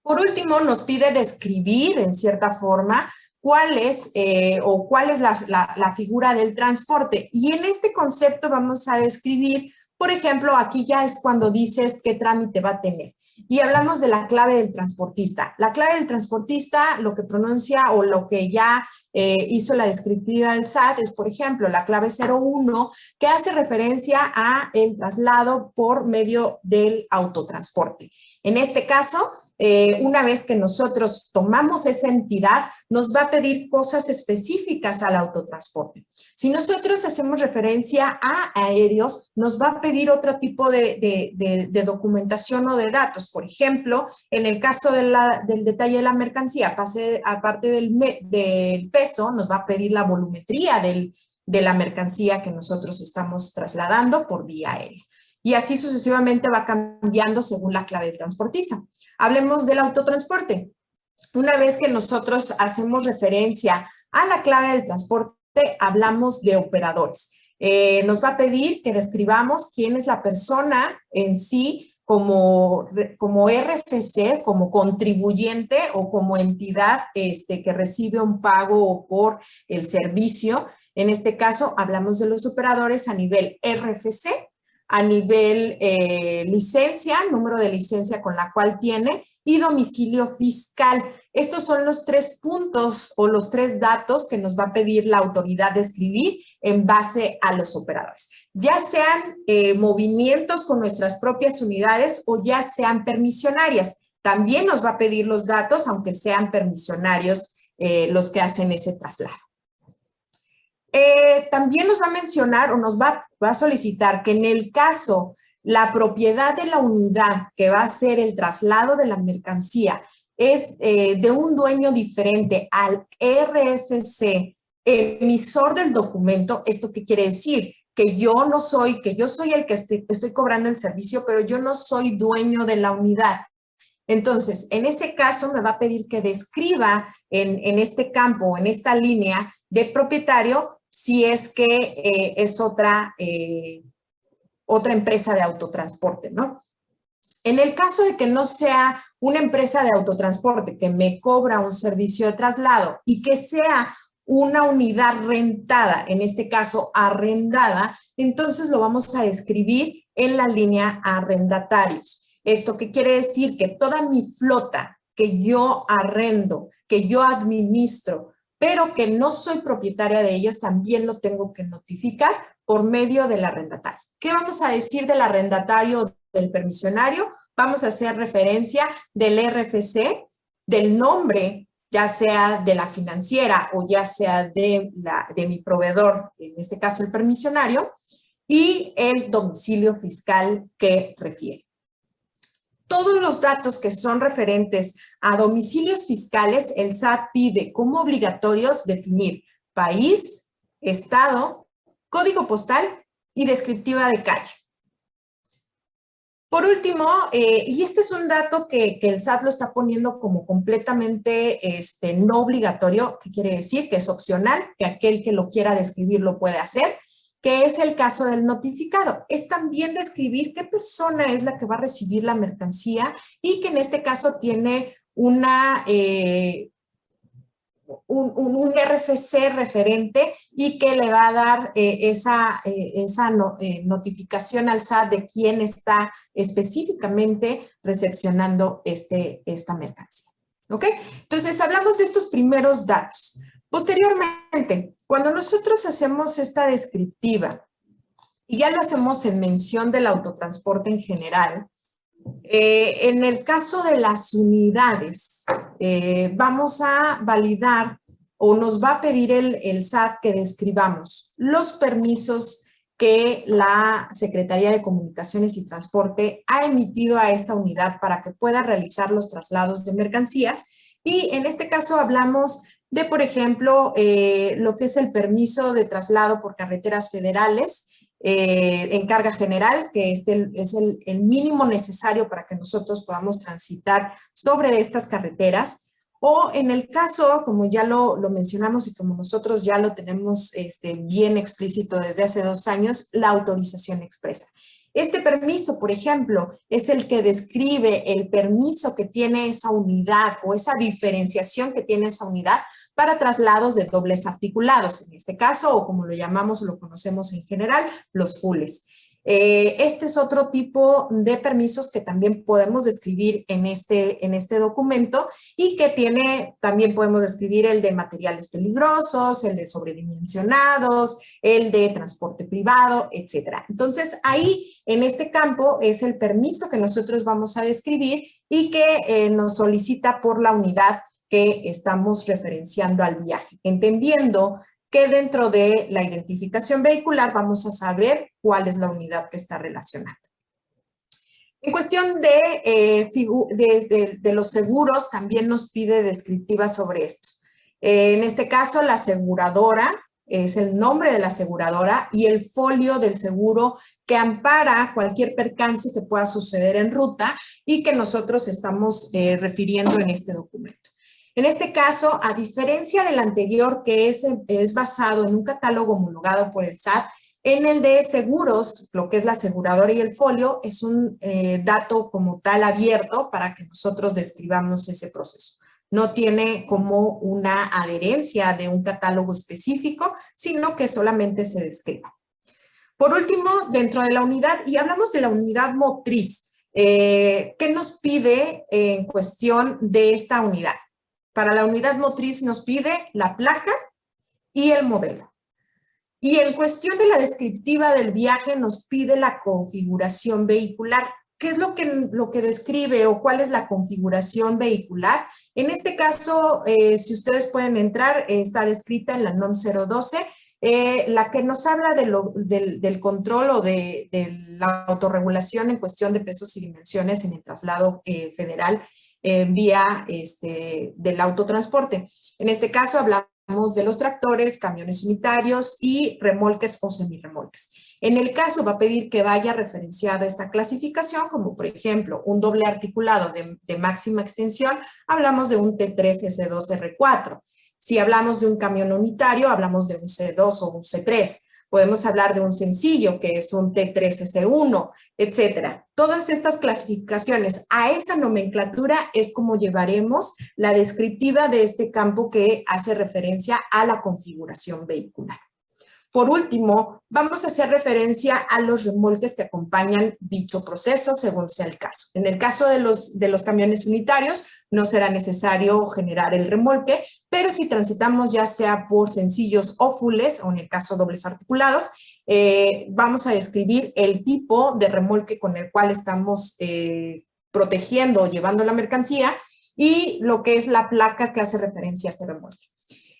Por último, nos pide describir en cierta forma cuál es la figura del transporte. Y en este concepto vamos a describir, por ejemplo, aquí ya es cuando dices qué trámite va a tener. Y hablamos de la clave del transportista. La clave del transportista, lo que pronuncia o lo que ya hizo la descriptiva del SAT es, por ejemplo, la clave 01, que hace referencia a el traslado por medio del autotransporte. En este caso, una vez que nosotros tomamos esa entidad, nos va a pedir cosas específicas al autotransporte. Si nosotros hacemos referencia a aéreos, nos va a pedir otro tipo de documentación o de datos. Por ejemplo, en el caso del detalle de la mercancía, aparte del peso, nos va a pedir la volumetría de la mercancía que nosotros estamos trasladando por vía aérea. Y así sucesivamente va cambiando según la clave del transportista. Hablemos del autotransporte. Una vez que nosotros hacemos referencia a la clave del transporte, hablamos de operadores. Nos va a pedir que describamos quién es la persona en sí como RFC, como contribuyente o como entidad que recibe un pago por el servicio. En este caso, hablamos de los operadores a nivel RFC, a nivel licencia, número de licencia con la cual tiene, y domicilio fiscal. Estos son los 3 puntos o los 3 datos que nos va a pedir la autoridad de escribir en base a los operadores. Ya sean movimientos con nuestras propias unidades o ya sean permisionarias. También nos va a pedir los datos, aunque sean permisionarios los que hacen ese traslado. También nos va a mencionar o nos va a solicitar que en el caso la propiedad de la unidad que va a hacer el traslado de la mercancía es de un dueño diferente al RFC, emisor del documento. ¿Esto qué quiere decir? Que yo soy el que estoy cobrando el servicio, pero yo no soy dueño de la unidad. Entonces, en ese caso me va a pedir que describa en este campo, en esta línea de propietario, si es que es otra empresa de autotransporte, ¿no? En el caso de que no sea una empresa de autotransporte que me cobra un servicio de traslado y que sea una unidad rentada, en este caso arrendada, entonces lo vamos a describir en la línea arrendatarios. ¿Esto qué quiere decir? Que toda mi flota que yo arrendo, que yo administro, pero que no soy propietaria de ellas, también lo tengo que notificar por medio del arrendatario. ¿Qué vamos a decir del arrendatario o del permisionario? Vamos a hacer referencia del RFC, del nombre, ya sea de la financiera o ya sea de mi proveedor, en este caso el permisionario, y el domicilio fiscal que refiere. Todos los datos que son referentes a domicilios fiscales, el SAT pide como obligatorios definir país, estado, código postal y descriptiva de calle. Por último, y este es un dato que el SAT lo está poniendo como completamente no obligatorio, ¿qué quiere decir? Que es opcional, que aquel que lo quiera describir lo puede hacer, que es el caso del notificado. Es también describir qué persona es la que va a recibir la mercancía y que en este caso tiene un RFC referente y que le va a dar esa notificación al SAT de quién está específicamente recepcionando esta mercancía. ¿Ok? Entonces, hablamos de estos primeros datos. Posteriormente, cuando nosotros hacemos esta descriptiva, y ya lo hacemos en mención del autotransporte en general, en el caso de las unidades, vamos a validar o nos va a pedir el SAT que describamos los permisos que la Secretaría de Comunicaciones y Transporte ha emitido a esta unidad para que pueda realizar los traslados de mercancías. Y en este caso hablamos de, por ejemplo, lo que es el permiso de traslado por carreteras federales en carga general, que es el mínimo necesario para que nosotros podamos transitar sobre estas carreteras. O en el caso, como ya lo mencionamos y como nosotros ya lo tenemos bien explícito desde hace 2 años, la autorización expresa. Este permiso, por ejemplo, es el que describe el permiso que tiene esa unidad o esa diferenciación que tiene esa unidad para traslados de dobles articulados, en este caso, o como lo llamamos o lo conocemos en general, los fulles. Este es otro tipo de permisos que también podemos describir en este documento y que también podemos describir el de materiales peligrosos, el de sobredimensionados, el de transporte privado, etcétera. Entonces, ahí en este campo es el permiso que nosotros vamos a describir y que nos solicita por la unidad que estamos referenciando al viaje, entendiendo que dentro de la identificación vehicular vamos a saber cuál es la unidad que está relacionada. En cuestión de los seguros, también nos pide descriptivas sobre esto. En este caso, la aseguradora es el nombre de la aseguradora y el folio del seguro que ampara cualquier percance que pueda suceder en ruta y que nosotros estamos refiriendo en este documento. En este caso, a diferencia del anterior, que es basado en un catálogo homologado por el SAT, en el de seguros, lo que es la aseguradora y el folio, es un dato como tal abierto para que nosotros describamos ese proceso. No tiene como una adherencia de un catálogo específico, sino que solamente se describe. Por último, dentro de la unidad, y hablamos de la unidad motriz, ¿qué nos pide en cuestión de esta unidad? Para la unidad motriz nos pide la placa y el modelo. Y en cuestión de la descriptiva del viaje nos pide la configuración vehicular. ¿Qué es lo que describe o cuál es la configuración vehicular? En este caso, si ustedes pueden entrar, está descrita en la NOM 012, la que nos habla del control o de la autorregulación en cuestión de pesos y dimensiones en el traslado federal vía del autotransporte. En este caso hablamos de los tractores, camiones unitarios y remolques o semirremolques. En el caso va a pedir que vaya referenciada esta clasificación, como por ejemplo un doble articulado de máxima extensión, hablamos de un T3 S2 R4. Si hablamos de un camión unitario, hablamos de un C2 o un C3. Podemos hablar de un sencillo, que es un T3S1, etcétera. Todas estas clasificaciones a esa nomenclatura es como llevaremos la descriptiva de este campo que hace referencia a la configuración vehicular. Por último, vamos a hacer referencia a los remolques que acompañan dicho proceso según sea el caso. En el caso de los camiones unitarios, no será necesario generar el remolque, pero si transitamos ya sea por sencillos o fulles, o en el caso dobles articulados, vamos a describir el tipo de remolque con el cual estamos protegiendo o llevando la mercancía y lo que es la placa que hace referencia a este remolque.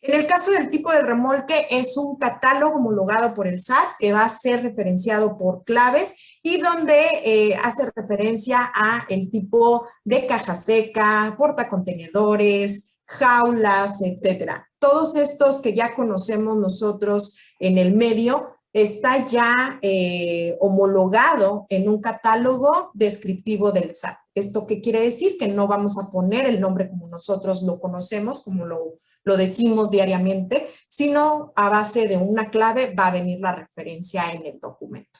En el caso del tipo de remolque es un catálogo homologado por el SAT que va a ser referenciado por claves y donde hace referencia a el tipo de caja seca, portacontenedores, jaulas, etcétera. Todos estos que ya conocemos nosotros en el medio está ya homologado en un catálogo descriptivo del SAT. ¿Esto qué quiere decir? Que no vamos a poner el nombre como nosotros lo conocemos, como lo decimos diariamente, sino a base de una clave va a venir la referencia en el documento.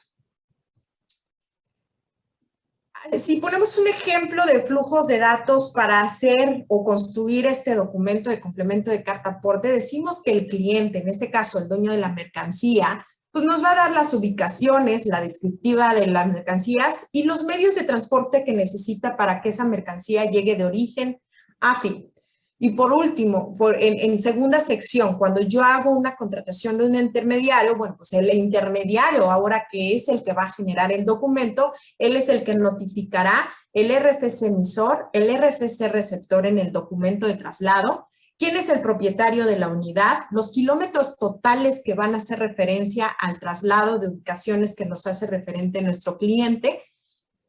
Si ponemos un ejemplo de flujos de datos para hacer o construir este documento de complemento de carta aporte, decimos que el cliente, en este caso el dueño de la mercancía, pues nos va a dar las ubicaciones, la descriptiva de las mercancías y los medios de transporte que necesita para que esa mercancía llegue de origen a fin. Y por último, en segunda sección, cuando yo hago una contratación de un intermediario, bueno, pues el intermediario, ahora que es el que va a generar el documento, él es el que notificará el RFC emisor, el RFC receptor en el documento de traslado, quién es el propietario de la unidad, los kilómetros totales que van a hacer referencia al traslado de ubicaciones que nos hace referente nuestro cliente,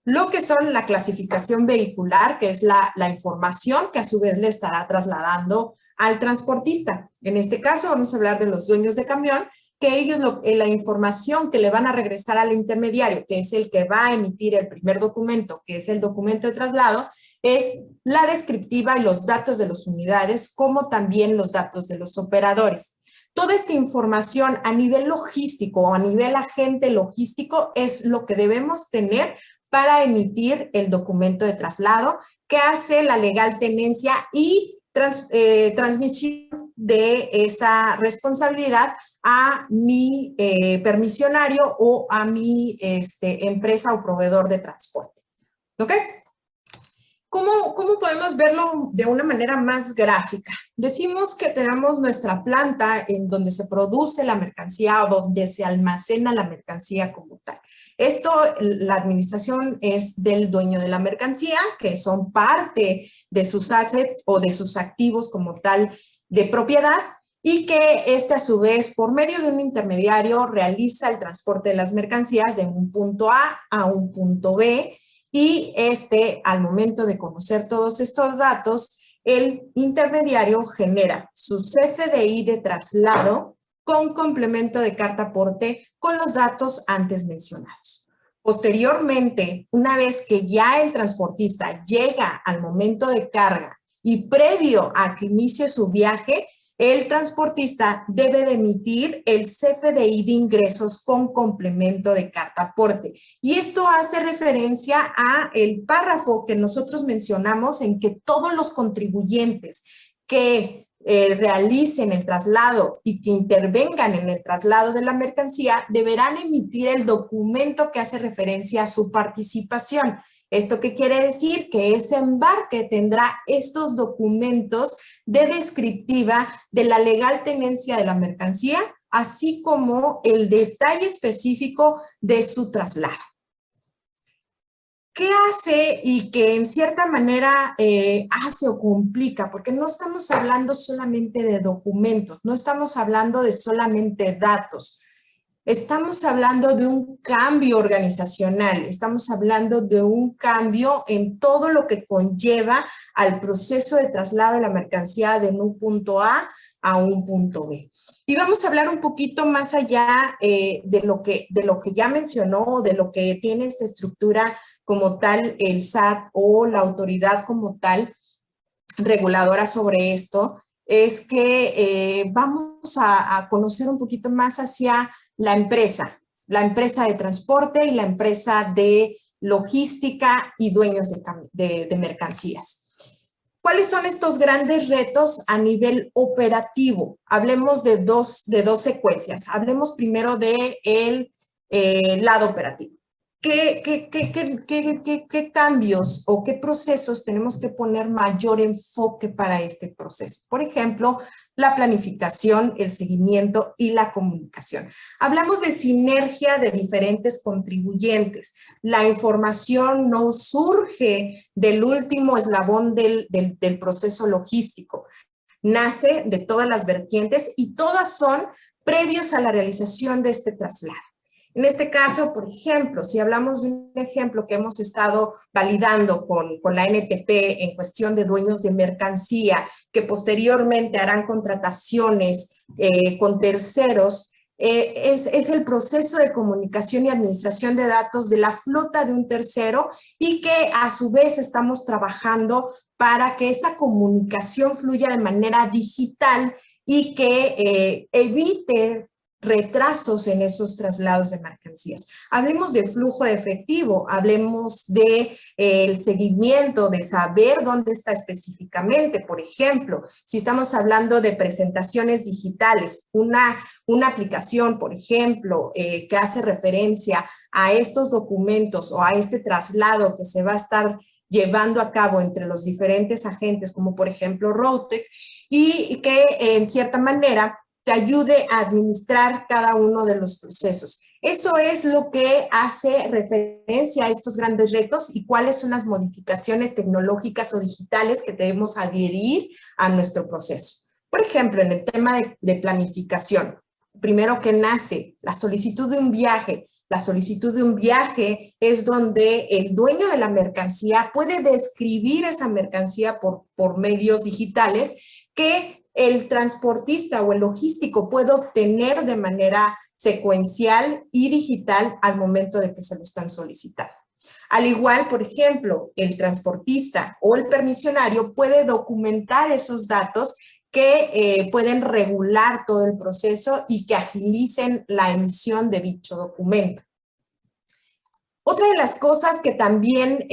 lo que son la clasificación vehicular, que es la información que a su vez le estará trasladando al transportista. En este caso vamos a hablar de los dueños de camión, que ellos la información que le van a regresar al intermediario, que es el que va a emitir el primer documento, que es el documento de traslado, es la descriptiva y los datos de las unidades, como también los datos de los operadores. Toda esta información a nivel logístico o a nivel agente logístico es lo que debemos tener para emitir el documento de traslado que hace la legal tenencia y transmisión de esa responsabilidad a mi permisionario o a mi empresa o proveedor de transporte. ¿Ok? ¿Cómo podemos verlo de una manera más gráfica? Decimos que tenemos nuestra planta en donde se produce la mercancía o donde se almacena la mercancía como tal. Esto, la administración es del dueño de la mercancía, que son parte de sus assets o de sus activos como tal de propiedad, y que a su vez, por medio de un intermediario, realiza el transporte de las mercancías de un punto a un punto B, y al momento de conocer todos estos datos, el intermediario genera su CFDI de traslado con complemento de carta aporte con los datos antes mencionados. Posteriormente, una vez que ya el transportista llega al momento de carga y previo a que inicie su viaje, el transportista debe de emitir el CFDI de ingresos con complemento de carta aporte. Y esto hace referencia a el párrafo que nosotros mencionamos en que todos los contribuyentes que realicen el traslado y que intervengan en el traslado de la mercancía deberán emitir el documento que hace referencia a su participación. ¿Esto qué quiere decir? Que ese embarque tendrá estos documentos de descriptiva de la legal tenencia de la mercancía, así como el detalle específico de su traslado. ¿Qué hace y que en cierta manera hace o complica? Porque no estamos hablando solamente de documentos, no estamos hablando de solamente datos. Estamos hablando de un cambio organizacional, estamos hablando de un cambio en todo lo que conlleva al proceso de traslado de la mercancía de un punto A un punto B. Y vamos a hablar un poquito más allá de lo que ya mencionó, de lo que tiene esta estructura como tal el SAT o la autoridad como tal reguladora sobre esto, es que vamos a conocer un poquito más hacia la empresa de transporte y la empresa de logística y dueños de mercancías. ¿Cuáles son estos grandes retos a nivel operativo? Hablemos de dos secuencias. Hablemos primero del lado operativo. ¿Qué cambios o qué procesos tenemos que poner mayor enfoque para este proceso? Por ejemplo, la planificación, el seguimiento y la comunicación. Hablamos de sinergia de diferentes contribuyentes. La información no surge del último eslabón del proceso logístico. Nace de todas las vertientes y todas son previos a la realización de este traslado. En este caso, por ejemplo, si hablamos de un ejemplo que hemos estado validando con la NTP en cuestión de dueños de mercancía, que posteriormente harán contrataciones con terceros, es el proceso de comunicación y administración de datos de la flota de un tercero y que a su vez estamos trabajando para que esa comunicación fluya de manera digital y que evite retrasos en esos traslados de mercancías. Hablemos de flujo de efectivo, hablemos de el seguimiento, de saber dónde está específicamente. Por ejemplo, si estamos hablando de presentaciones digitales, una aplicación, por ejemplo, que hace referencia a estos documentos o a este traslado que se va a estar llevando a cabo entre los diferentes agentes, como por ejemplo Roadtech, y que en cierta manera te ayude a administrar cada uno de los procesos. Eso es lo que hace referencia a estos grandes retos y cuáles son las modificaciones tecnológicas o digitales que debemos adherir a nuestro proceso. Por ejemplo, en el tema de planificación, primero que nace la solicitud de un viaje. La solicitud de un viaje es donde el dueño de la mercancía puede describir esa mercancía por medios digitales que el transportista o el logístico puede obtener de manera secuencial y digital al momento de que se lo están solicitando. Al igual, por ejemplo, el transportista o el permisionario puede documentar esos datos que pueden regular todo el proceso y que agilicen la emisión de dicho documento. Otra de las cosas que también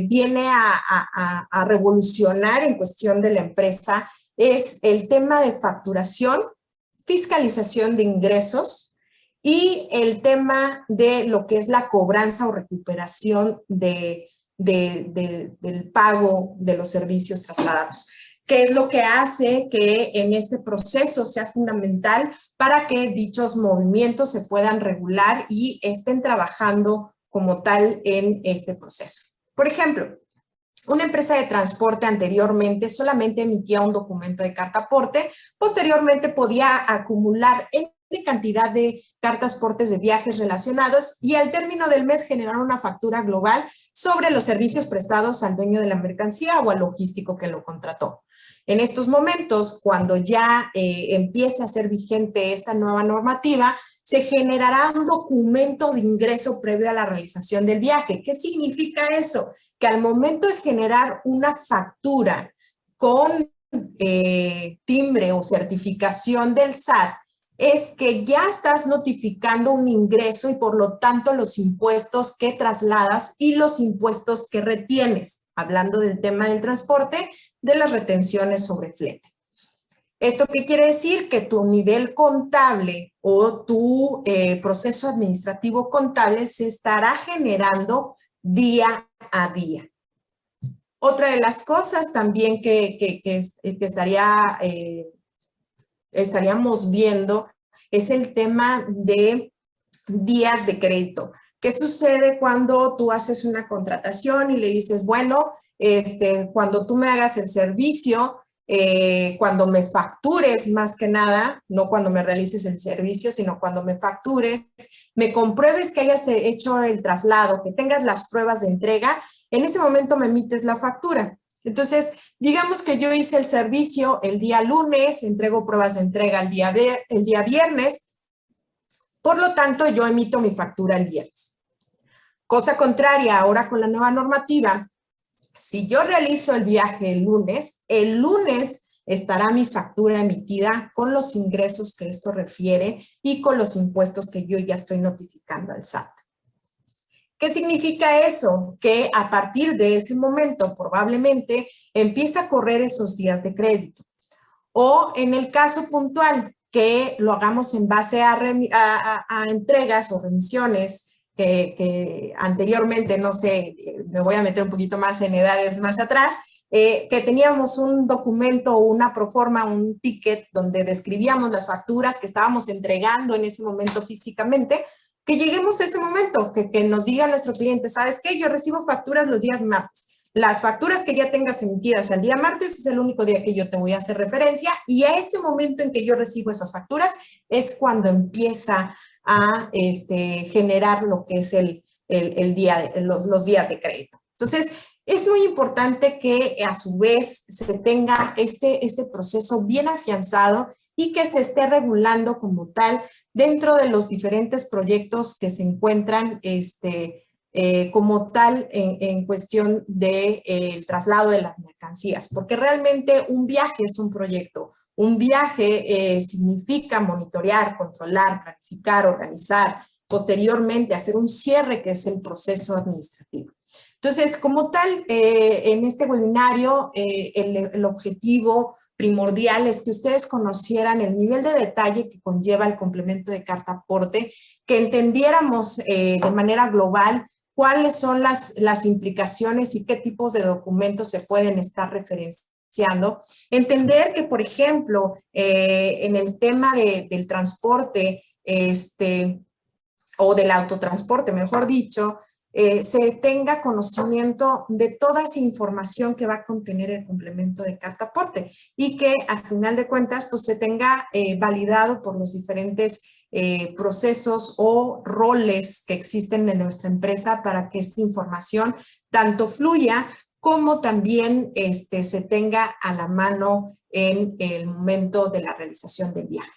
viene a revolucionar en cuestión de la empresa es el tema de facturación, fiscalización de ingresos y el tema de lo que es la cobranza o recuperación del pago de los servicios trasladados, que es lo que hace que en este proceso sea fundamental para que dichos movimientos se puedan regular y estén trabajando como tal en este proceso. Por ejemplo, una empresa de transporte anteriormente solamente emitía un documento de cartaporte, posteriormente podía acumular en cantidad de cartaportes de viajes relacionados y al término del mes generar una factura global sobre los servicios prestados al dueño de la mercancía o al logístico que lo contrató. En estos momentos, cuando ya empiece a ser vigente esta nueva normativa, se generará un documento de ingreso previo a la realización del viaje. ¿Qué significa eso? Que al momento de generar una factura con timbre o certificación del SAT, es que ya estás notificando un ingreso y por lo tanto los impuestos que trasladas y los impuestos que retienes, hablando del tema del transporte, de las retenciones sobre flete. ¿Esto qué quiere decir? Que tu nivel contable o tu proceso administrativo contable se estará generando día a día. Otra de las cosas también que estaríamos viendo es el tema de días de crédito. ¿Qué sucede cuando tú haces una contratación y le dices, bueno, cuando tú me hagas el servicio, cuando me factures más que nada, no cuando me realices el servicio, sino cuando me factures, me compruebes que hayas hecho el traslado, que tengas las pruebas de entrega, en ese momento me emites la factura. Entonces, digamos que yo hice el servicio el día lunes, entrego pruebas de entrega el día viernes, por lo tanto, yo emito mi factura el viernes. Cosa contraria, ahora con la nueva normativa, si yo realizo el viaje el lunes estará mi factura emitida con los ingresos que esto refiere y con los impuestos que yo ya estoy notificando al SAT. ¿Qué significa eso? Que a partir de ese momento probablemente empieza a correr esos días de crédito. O en el caso puntual, que lo hagamos en base a entregas o remisiones que anteriormente, no sé, me voy a meter un poquito más en edades más atrás, que teníamos un documento o una proforma, un ticket donde describíamos las facturas que estábamos entregando en ese momento físicamente, que lleguemos a ese momento, que nos diga nuestro cliente, ¿sabes qué? Yo recibo facturas los días martes. Las facturas que ya tengas emitidas el día martes es el único día que yo te voy a hacer referencia y a ese momento en que yo recibo esas facturas es cuando empieza a generar lo que es los días de crédito. Entonces, es muy importante que a su vez se tenga este proceso bien afianzado y que se esté regulando como tal dentro de los diferentes proyectos que se encuentran como tal en cuestión del traslado de las mercancías, porque realmente un viaje es un proyecto. Un viaje significa monitorear, controlar, planificar, organizar, posteriormente hacer un cierre, que es el proceso administrativo. Entonces, como tal, en este webinario, el objetivo primordial es que ustedes conocieran el nivel de detalle que conlleva el complemento de carta aporte, que entendiéramos de manera global cuáles son las implicaciones y qué tipos de documentos se pueden estar referenciando. Entender que, por ejemplo, en el tema del transporte, o del autotransporte, mejor dicho, se tenga conocimiento de toda esa información que va a contener el complemento de carta aporte y que, al final de cuentas, pues se tenga validado por los diferentes procesos o roles que existen en nuestra empresa para que esta información tanto fluya como también se tenga a la mano en el momento de la realización del viaje.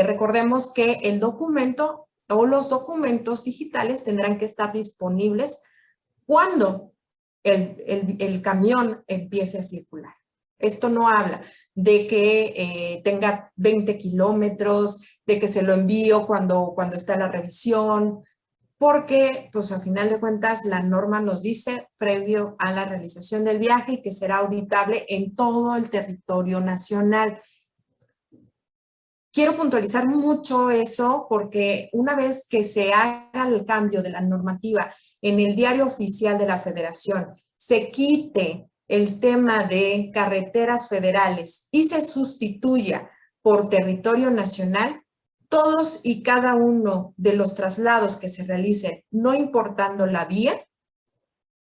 Recordemos que el documento o los documentos digitales tendrán que estar disponibles cuando el camión empiece a circular. Esto no habla de que tenga 20 kilómetros, de que se lo envío cuando está la revisión, porque, pues, al final de cuentas, la norma nos dice previo a la realización del viaje que será auditable en todo el territorio nacional. Quiero puntualizar mucho eso porque una vez que se haga el cambio de la normativa en el diario oficial de la Federación, se quite el tema de carreteras federales y se sustituya por territorio nacional, todos y cada uno de los traslados que se realicen, no importando la vía,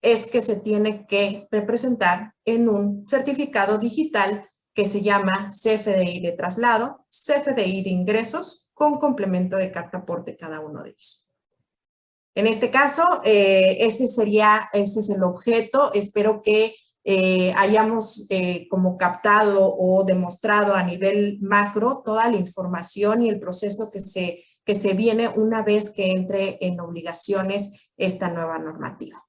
es que se tiene que representar en un certificado digital que se llama CFDI de traslado, CFDI de ingresos, con complemento de carta aporte cada uno de ellos. En este caso, ese es el objeto. Espero que hayamos como captado o demostrado a nivel macro toda la información y el proceso que se viene una vez que entre en obligaciones esta nueva normativa.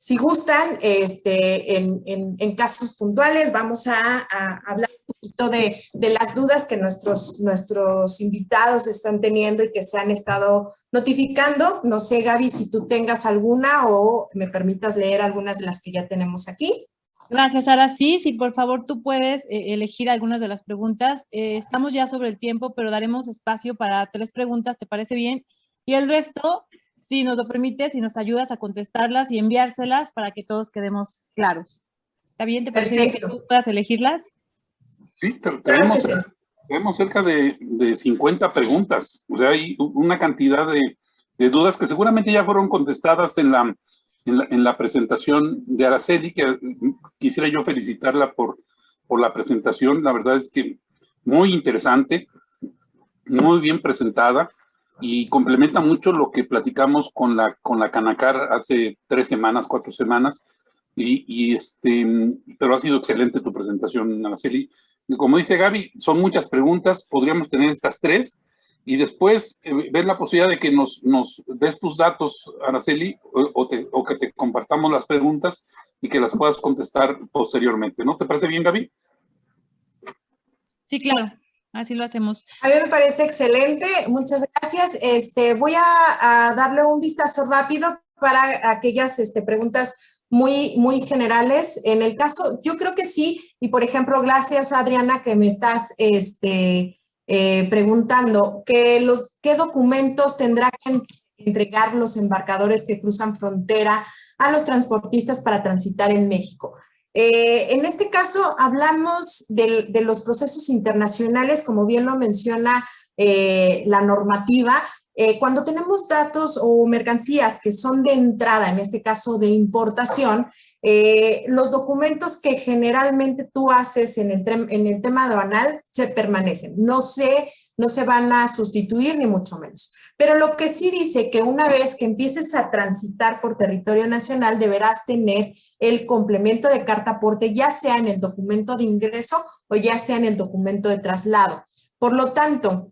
Si gustan, en casos puntuales vamos a hablar un poquito de las dudas que nuestros invitados están teniendo y que se han estado notificando. No sé, Gaby, si tú tengas alguna o me permitas leer algunas de las que ya tenemos aquí. Gracias, Sara. Sí, por favor tú puedes elegir algunas de las preguntas. Estamos ya sobre el tiempo, pero daremos espacio para 3 preguntas, ¿te parece bien? Y el resto, si nos lo permites, si nos ayudas a contestarlas y enviárselas para que todos quedemos claros. ¿Está bien? ¿Te parece bien que tú puedas elegirlas? Sí, Claro que sí. tenemos cerca de 50 preguntas. O sea, hay una cantidad de dudas que seguramente ya fueron contestadas en la presentación de Araceli, que quisiera yo felicitarla por la presentación. La verdad es que muy interesante, muy bien presentada y complementa mucho lo que platicamos con la Canacar hace 4 semanas. Pero ha sido excelente tu presentación, Araceli. Y como dice Gaby, son muchas preguntas, podríamos tener estas 3 y después ver la posibilidad de que nos des tus datos, Araceli, o que te compartamos las preguntas y que las puedas contestar posteriormente. ¿No te parece bien, Gaby? Sí, claro. Así lo hacemos. A mí me parece excelente, muchas gracias. Voy a darle un vistazo rápido para aquellas preguntas muy generales. En el caso, yo creo que sí, y por ejemplo, gracias Adriana que me estás preguntando qué documentos tendrá que entregar los embarcadores que cruzan frontera a los transportistas para transitar en México. En este caso hablamos de los procesos internacionales, como bien lo menciona la normativa. Cuando tenemos datos o mercancías que son de entrada, en este caso de importación, los documentos que generalmente tú haces en el tema aduanal se permanecen, no se van a sustituir ni mucho menos. Pero lo que sí dice que una vez que empieces a transitar por territorio nacional deberás tener el complemento de carta aporte, ya sea en el documento de ingreso o ya sea en el documento de traslado. Por lo tanto,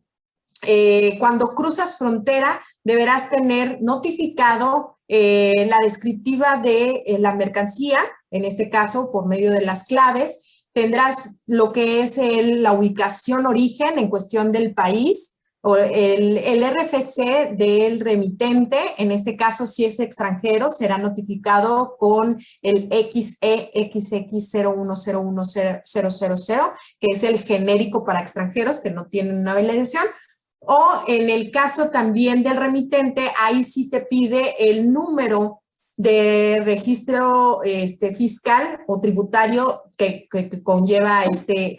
cuando cruzas frontera, deberás tener notificado la descriptiva de la mercancía, en este caso por medio de las claves. Tendrás lo que es la ubicación origen en cuestión del país, o el RFC del remitente, en este caso si es extranjero, será notificado con el XEXX0101000, que es el genérico para extranjeros que no tienen una validación. O en el caso también del remitente, ahí sí te pide el número de registro fiscal o tributario que conlleva a este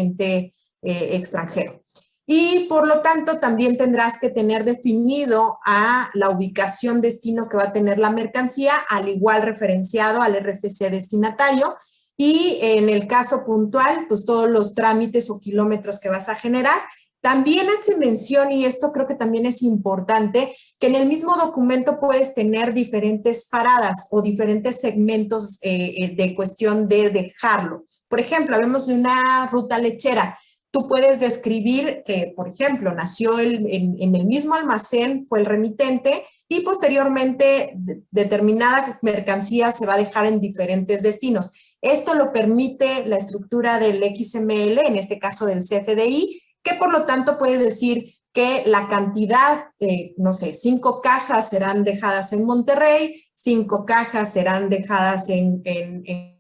ente extranjero. Y por lo tanto también tendrás que tener definido a la ubicación destino que va a tener la mercancía, al igual referenciado al RFC destinatario. Y en el caso puntual, pues todos los trámites o kilómetros que vas a generar. También hace mención, y esto creo que también es importante, que en el mismo documento puedes tener diferentes paradas o diferentes segmentos de cuestión de dejarlo. Por ejemplo, hablamos de una ruta lechera. Tú puedes describir que, por ejemplo, nació en el mismo almacén, fue el remitente, y posteriormente determinada mercancía se va a dejar en diferentes destinos. Esto lo permite la estructura del XML, en este caso del CFDI, que por lo tanto puedes decir que la cantidad, no sé, 5 cajas serán dejadas en Monterrey, 5 cajas serán dejadas en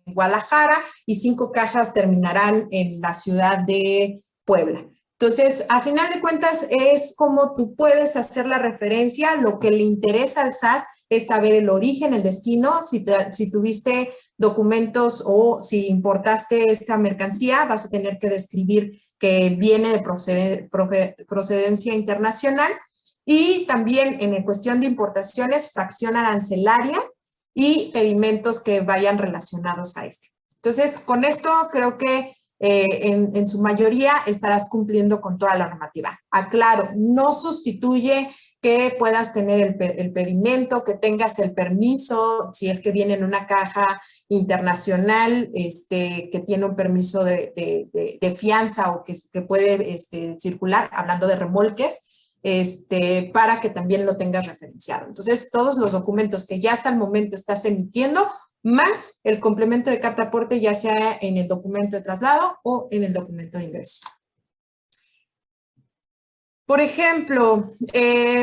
Guadalajara y 5 cajas terminarán en la ciudad de Puebla. Entonces, a final de cuentas, es como tú puedes hacer la referencia. Lo que le interesa al SAT es saber el origen, el destino. Si tuviste documentos o si importaste esta mercancía, vas a tener que describir que viene de procedencia internacional. Y también en cuestión de importaciones, fracción arancelaria y pedimentos que vayan relacionados a este. Entonces, con esto creo que en su mayoría estarás cumpliendo con toda la normativa. Aclaro, no sustituye que puedas tener el pedimento, que tengas el permiso, si es que viene en una caja internacional, que tiene un permiso de fianza o que puede circular, hablando de remolques, para que también lo tengas referenciado. Entonces, todos los documentos que ya hasta el momento estás emitiendo, más el complemento de carta aporte, ya sea en el documento de traslado o en el documento de ingreso. Por ejemplo,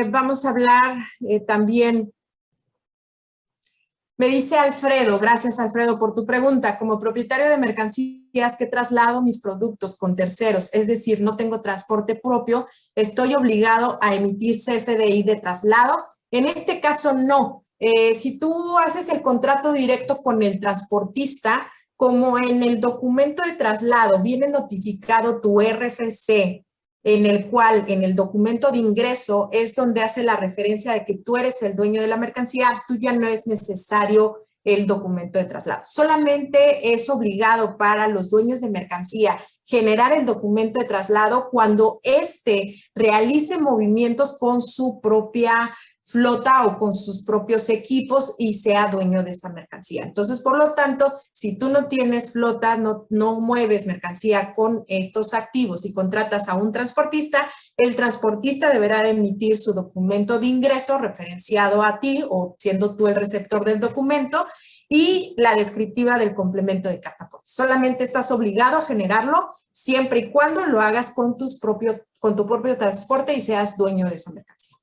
vamos a hablar también, me dice Alfredo, gracias Alfredo por tu pregunta, como propietario de mercancías que traslado mis productos con terceros, es decir, no tengo transporte propio, ¿estoy obligado a emitir CFDI de traslado En este caso, no. Si tú haces el contrato directo con el transportista, como en el documento de traslado viene notificado tu RFC, en el cual en el documento de ingreso es donde hace la referencia de que tú eres el dueño de la mercancía, tú ya no es necesario el documento de traslado. Solamente es obligado para los dueños de mercancía generar el documento de traslado cuando éste realice movimientos con su propia flota o con sus propios equipos y sea dueño de esta mercancía. Entonces, por lo tanto, si tú no tienes flota, no mueves mercancía con estos activos y contratas a un transportista, el transportista deberá de emitir su documento de ingreso referenciado a ti o siendo tú el receptor del documento y la descriptiva del complemento de carta aporte. Solamente estás obligado a generarlo siempre y cuando lo hagas con tu propio transporte y seas dueño de esa mercancía.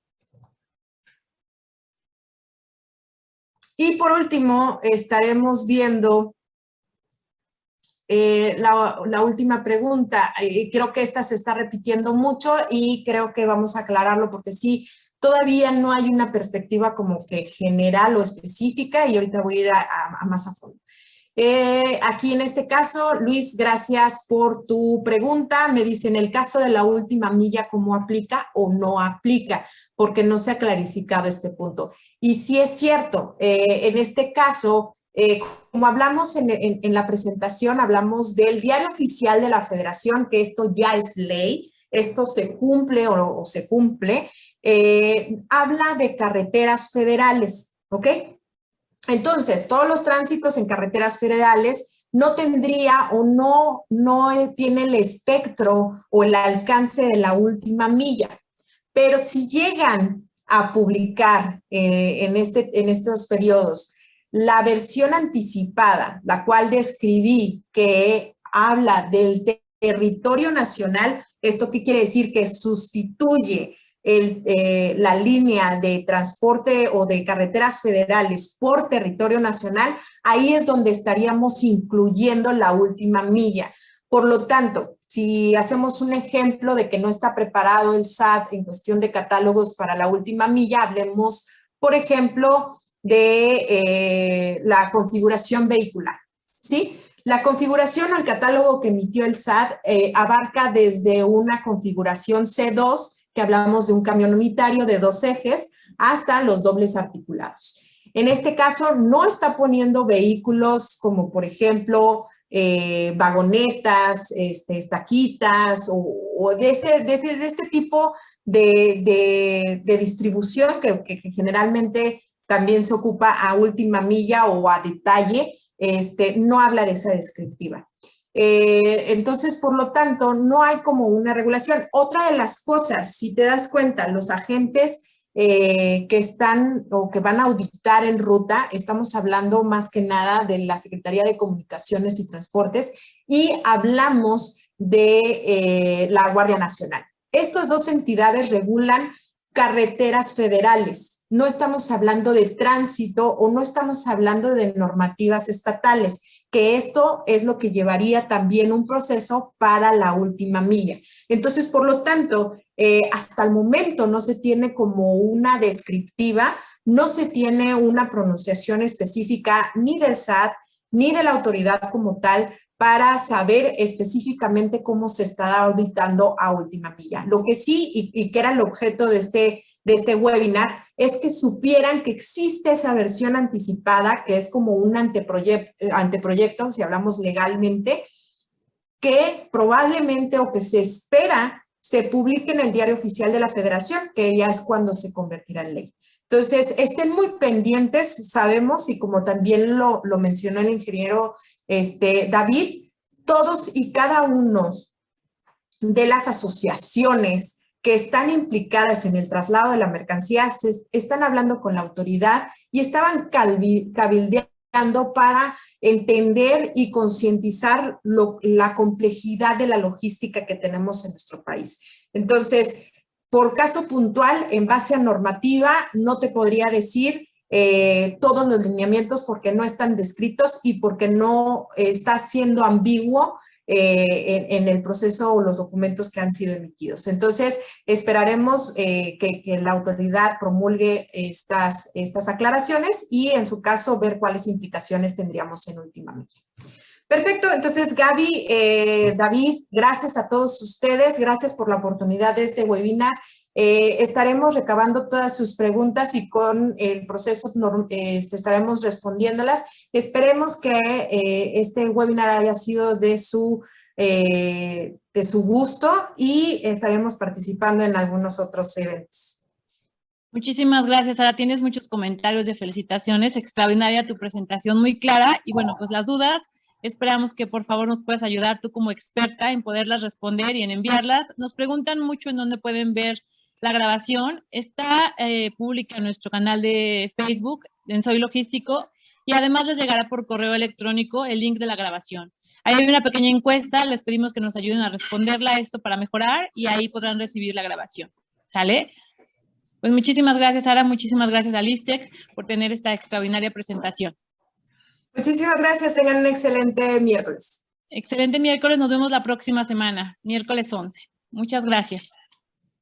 Y por último, estaremos viendo la última pregunta. Creo que esta se está repitiendo mucho y creo que vamos a aclararlo porque sí, todavía no hay una perspectiva como que general o específica y ahorita voy a ir a más a fondo. Aquí en este caso, Luis, gracias por tu pregunta. Me dice, en el caso de la última milla, ¿cómo aplica o no aplica? Porque no se ha clarificado este punto. Y sí es cierto, en este caso, como hablamos en la presentación, hablamos del diario oficial de la Federación, que esto ya es ley, esto se cumple o se cumple, habla de carreteras federales, ¿ok? Entonces, todos los tránsitos en carreteras federales no tendría o no tiene el espectro o el alcance de la última milla. Pero si llegan a publicar en estos periodos la versión anticipada, la cual describí que habla del territorio nacional, ¿esto qué quiere decir? Que sustituye la línea de transporte o de carreteras federales por territorio nacional, ahí es donde estaríamos incluyendo la última milla. Por lo tanto, si hacemos un ejemplo de que no está preparado el SAT en cuestión de catálogos para la última milla, hablemos, por ejemplo, de la configuración vehicular, ¿sí? La configuración o el catálogo que emitió el SAT abarca desde una configuración C2, que hablamos de un camión unitario de 2 ejes, hasta los dobles articulados. En este caso, no está poniendo vehículos como, por ejemplo, vagonetas, estaquitas o de este tipo de distribución que generalmente también se ocupa a última milla o a detalle, no habla de esa descriptiva. Entonces, por lo tanto, no hay como una regulación. Otra de las cosas, si te das cuenta, los agentes que están o que van a auditar en ruta, estamos hablando más que nada de la Secretaría de Comunicaciones y Transportes y hablamos de la Guardia Nacional. Estas dos entidades regulan carreteras federales. No estamos hablando de tránsito o no estamos hablando de normativas estatales, que esto es lo que llevaría también un proceso para la última milla. Entonces, por lo tanto, hasta el momento no se tiene como una descriptiva, no se tiene una pronunciación específica ni del SAT ni de la autoridad como tal para saber específicamente cómo se está auditando a última milla. Lo que sí, y que era el objeto de este webinar, es que supieran que existe esa versión anticipada, que es como un anteproyecto, si hablamos legalmente, que probablemente o que se espera se publique en el Diario Oficial de la Federación, que ya es cuando se convertirá en ley. Entonces, estén muy pendientes, sabemos, y como también lo mencionó el ingeniero David, todos y cada uno de las asociaciones que están implicadas en el traslado de la mercancía están hablando con la autoridad y estaban cabildeando para entender y concientizar la complejidad de la logística que tenemos en nuestro país. Entonces, por caso puntual, en base a normativa, no te podría decir todos los lineamientos porque no están descritos y porque no está siendo ambiguo en el proceso o los documentos que han sido emitidos. Entonces, esperaremos que la autoridad promulgue estas aclaraciones y, en su caso, ver cuáles implicaciones tendríamos en última medida. Perfecto, entonces Gaby, David, gracias a todos ustedes, gracias por la oportunidad de este webinar. Estaremos recabando todas sus preguntas y con el proceso estaremos respondiéndolas. Esperemos que este webinar haya sido de su gusto y estaremos participando en algunos otros eventos. Muchísimas gracias, Sara. Tienes muchos comentarios de felicitaciones. Extraordinaria tu presentación, muy clara. Y bueno, pues las dudas, esperamos que por favor nos puedas ayudar tú como experta en poderlas responder y en enviarlas. Nos preguntan mucho en dónde pueden ver la grabación. Está pública en nuestro canal de Facebook, en Soy Logístico, y además les llegará por correo electrónico el link de la grabación. Ahí hay una pequeña encuesta, les pedimos que nos ayuden a responderla a esto para mejorar y ahí podrán recibir la grabación. ¿Sale? Pues muchísimas gracias, Sara, muchísimas gracias a Listec por tener esta extraordinaria presentación. Muchísimas gracias, tengan un excelente miércoles. Excelente miércoles, nos vemos la próxima semana, miércoles 11. Muchas gracias.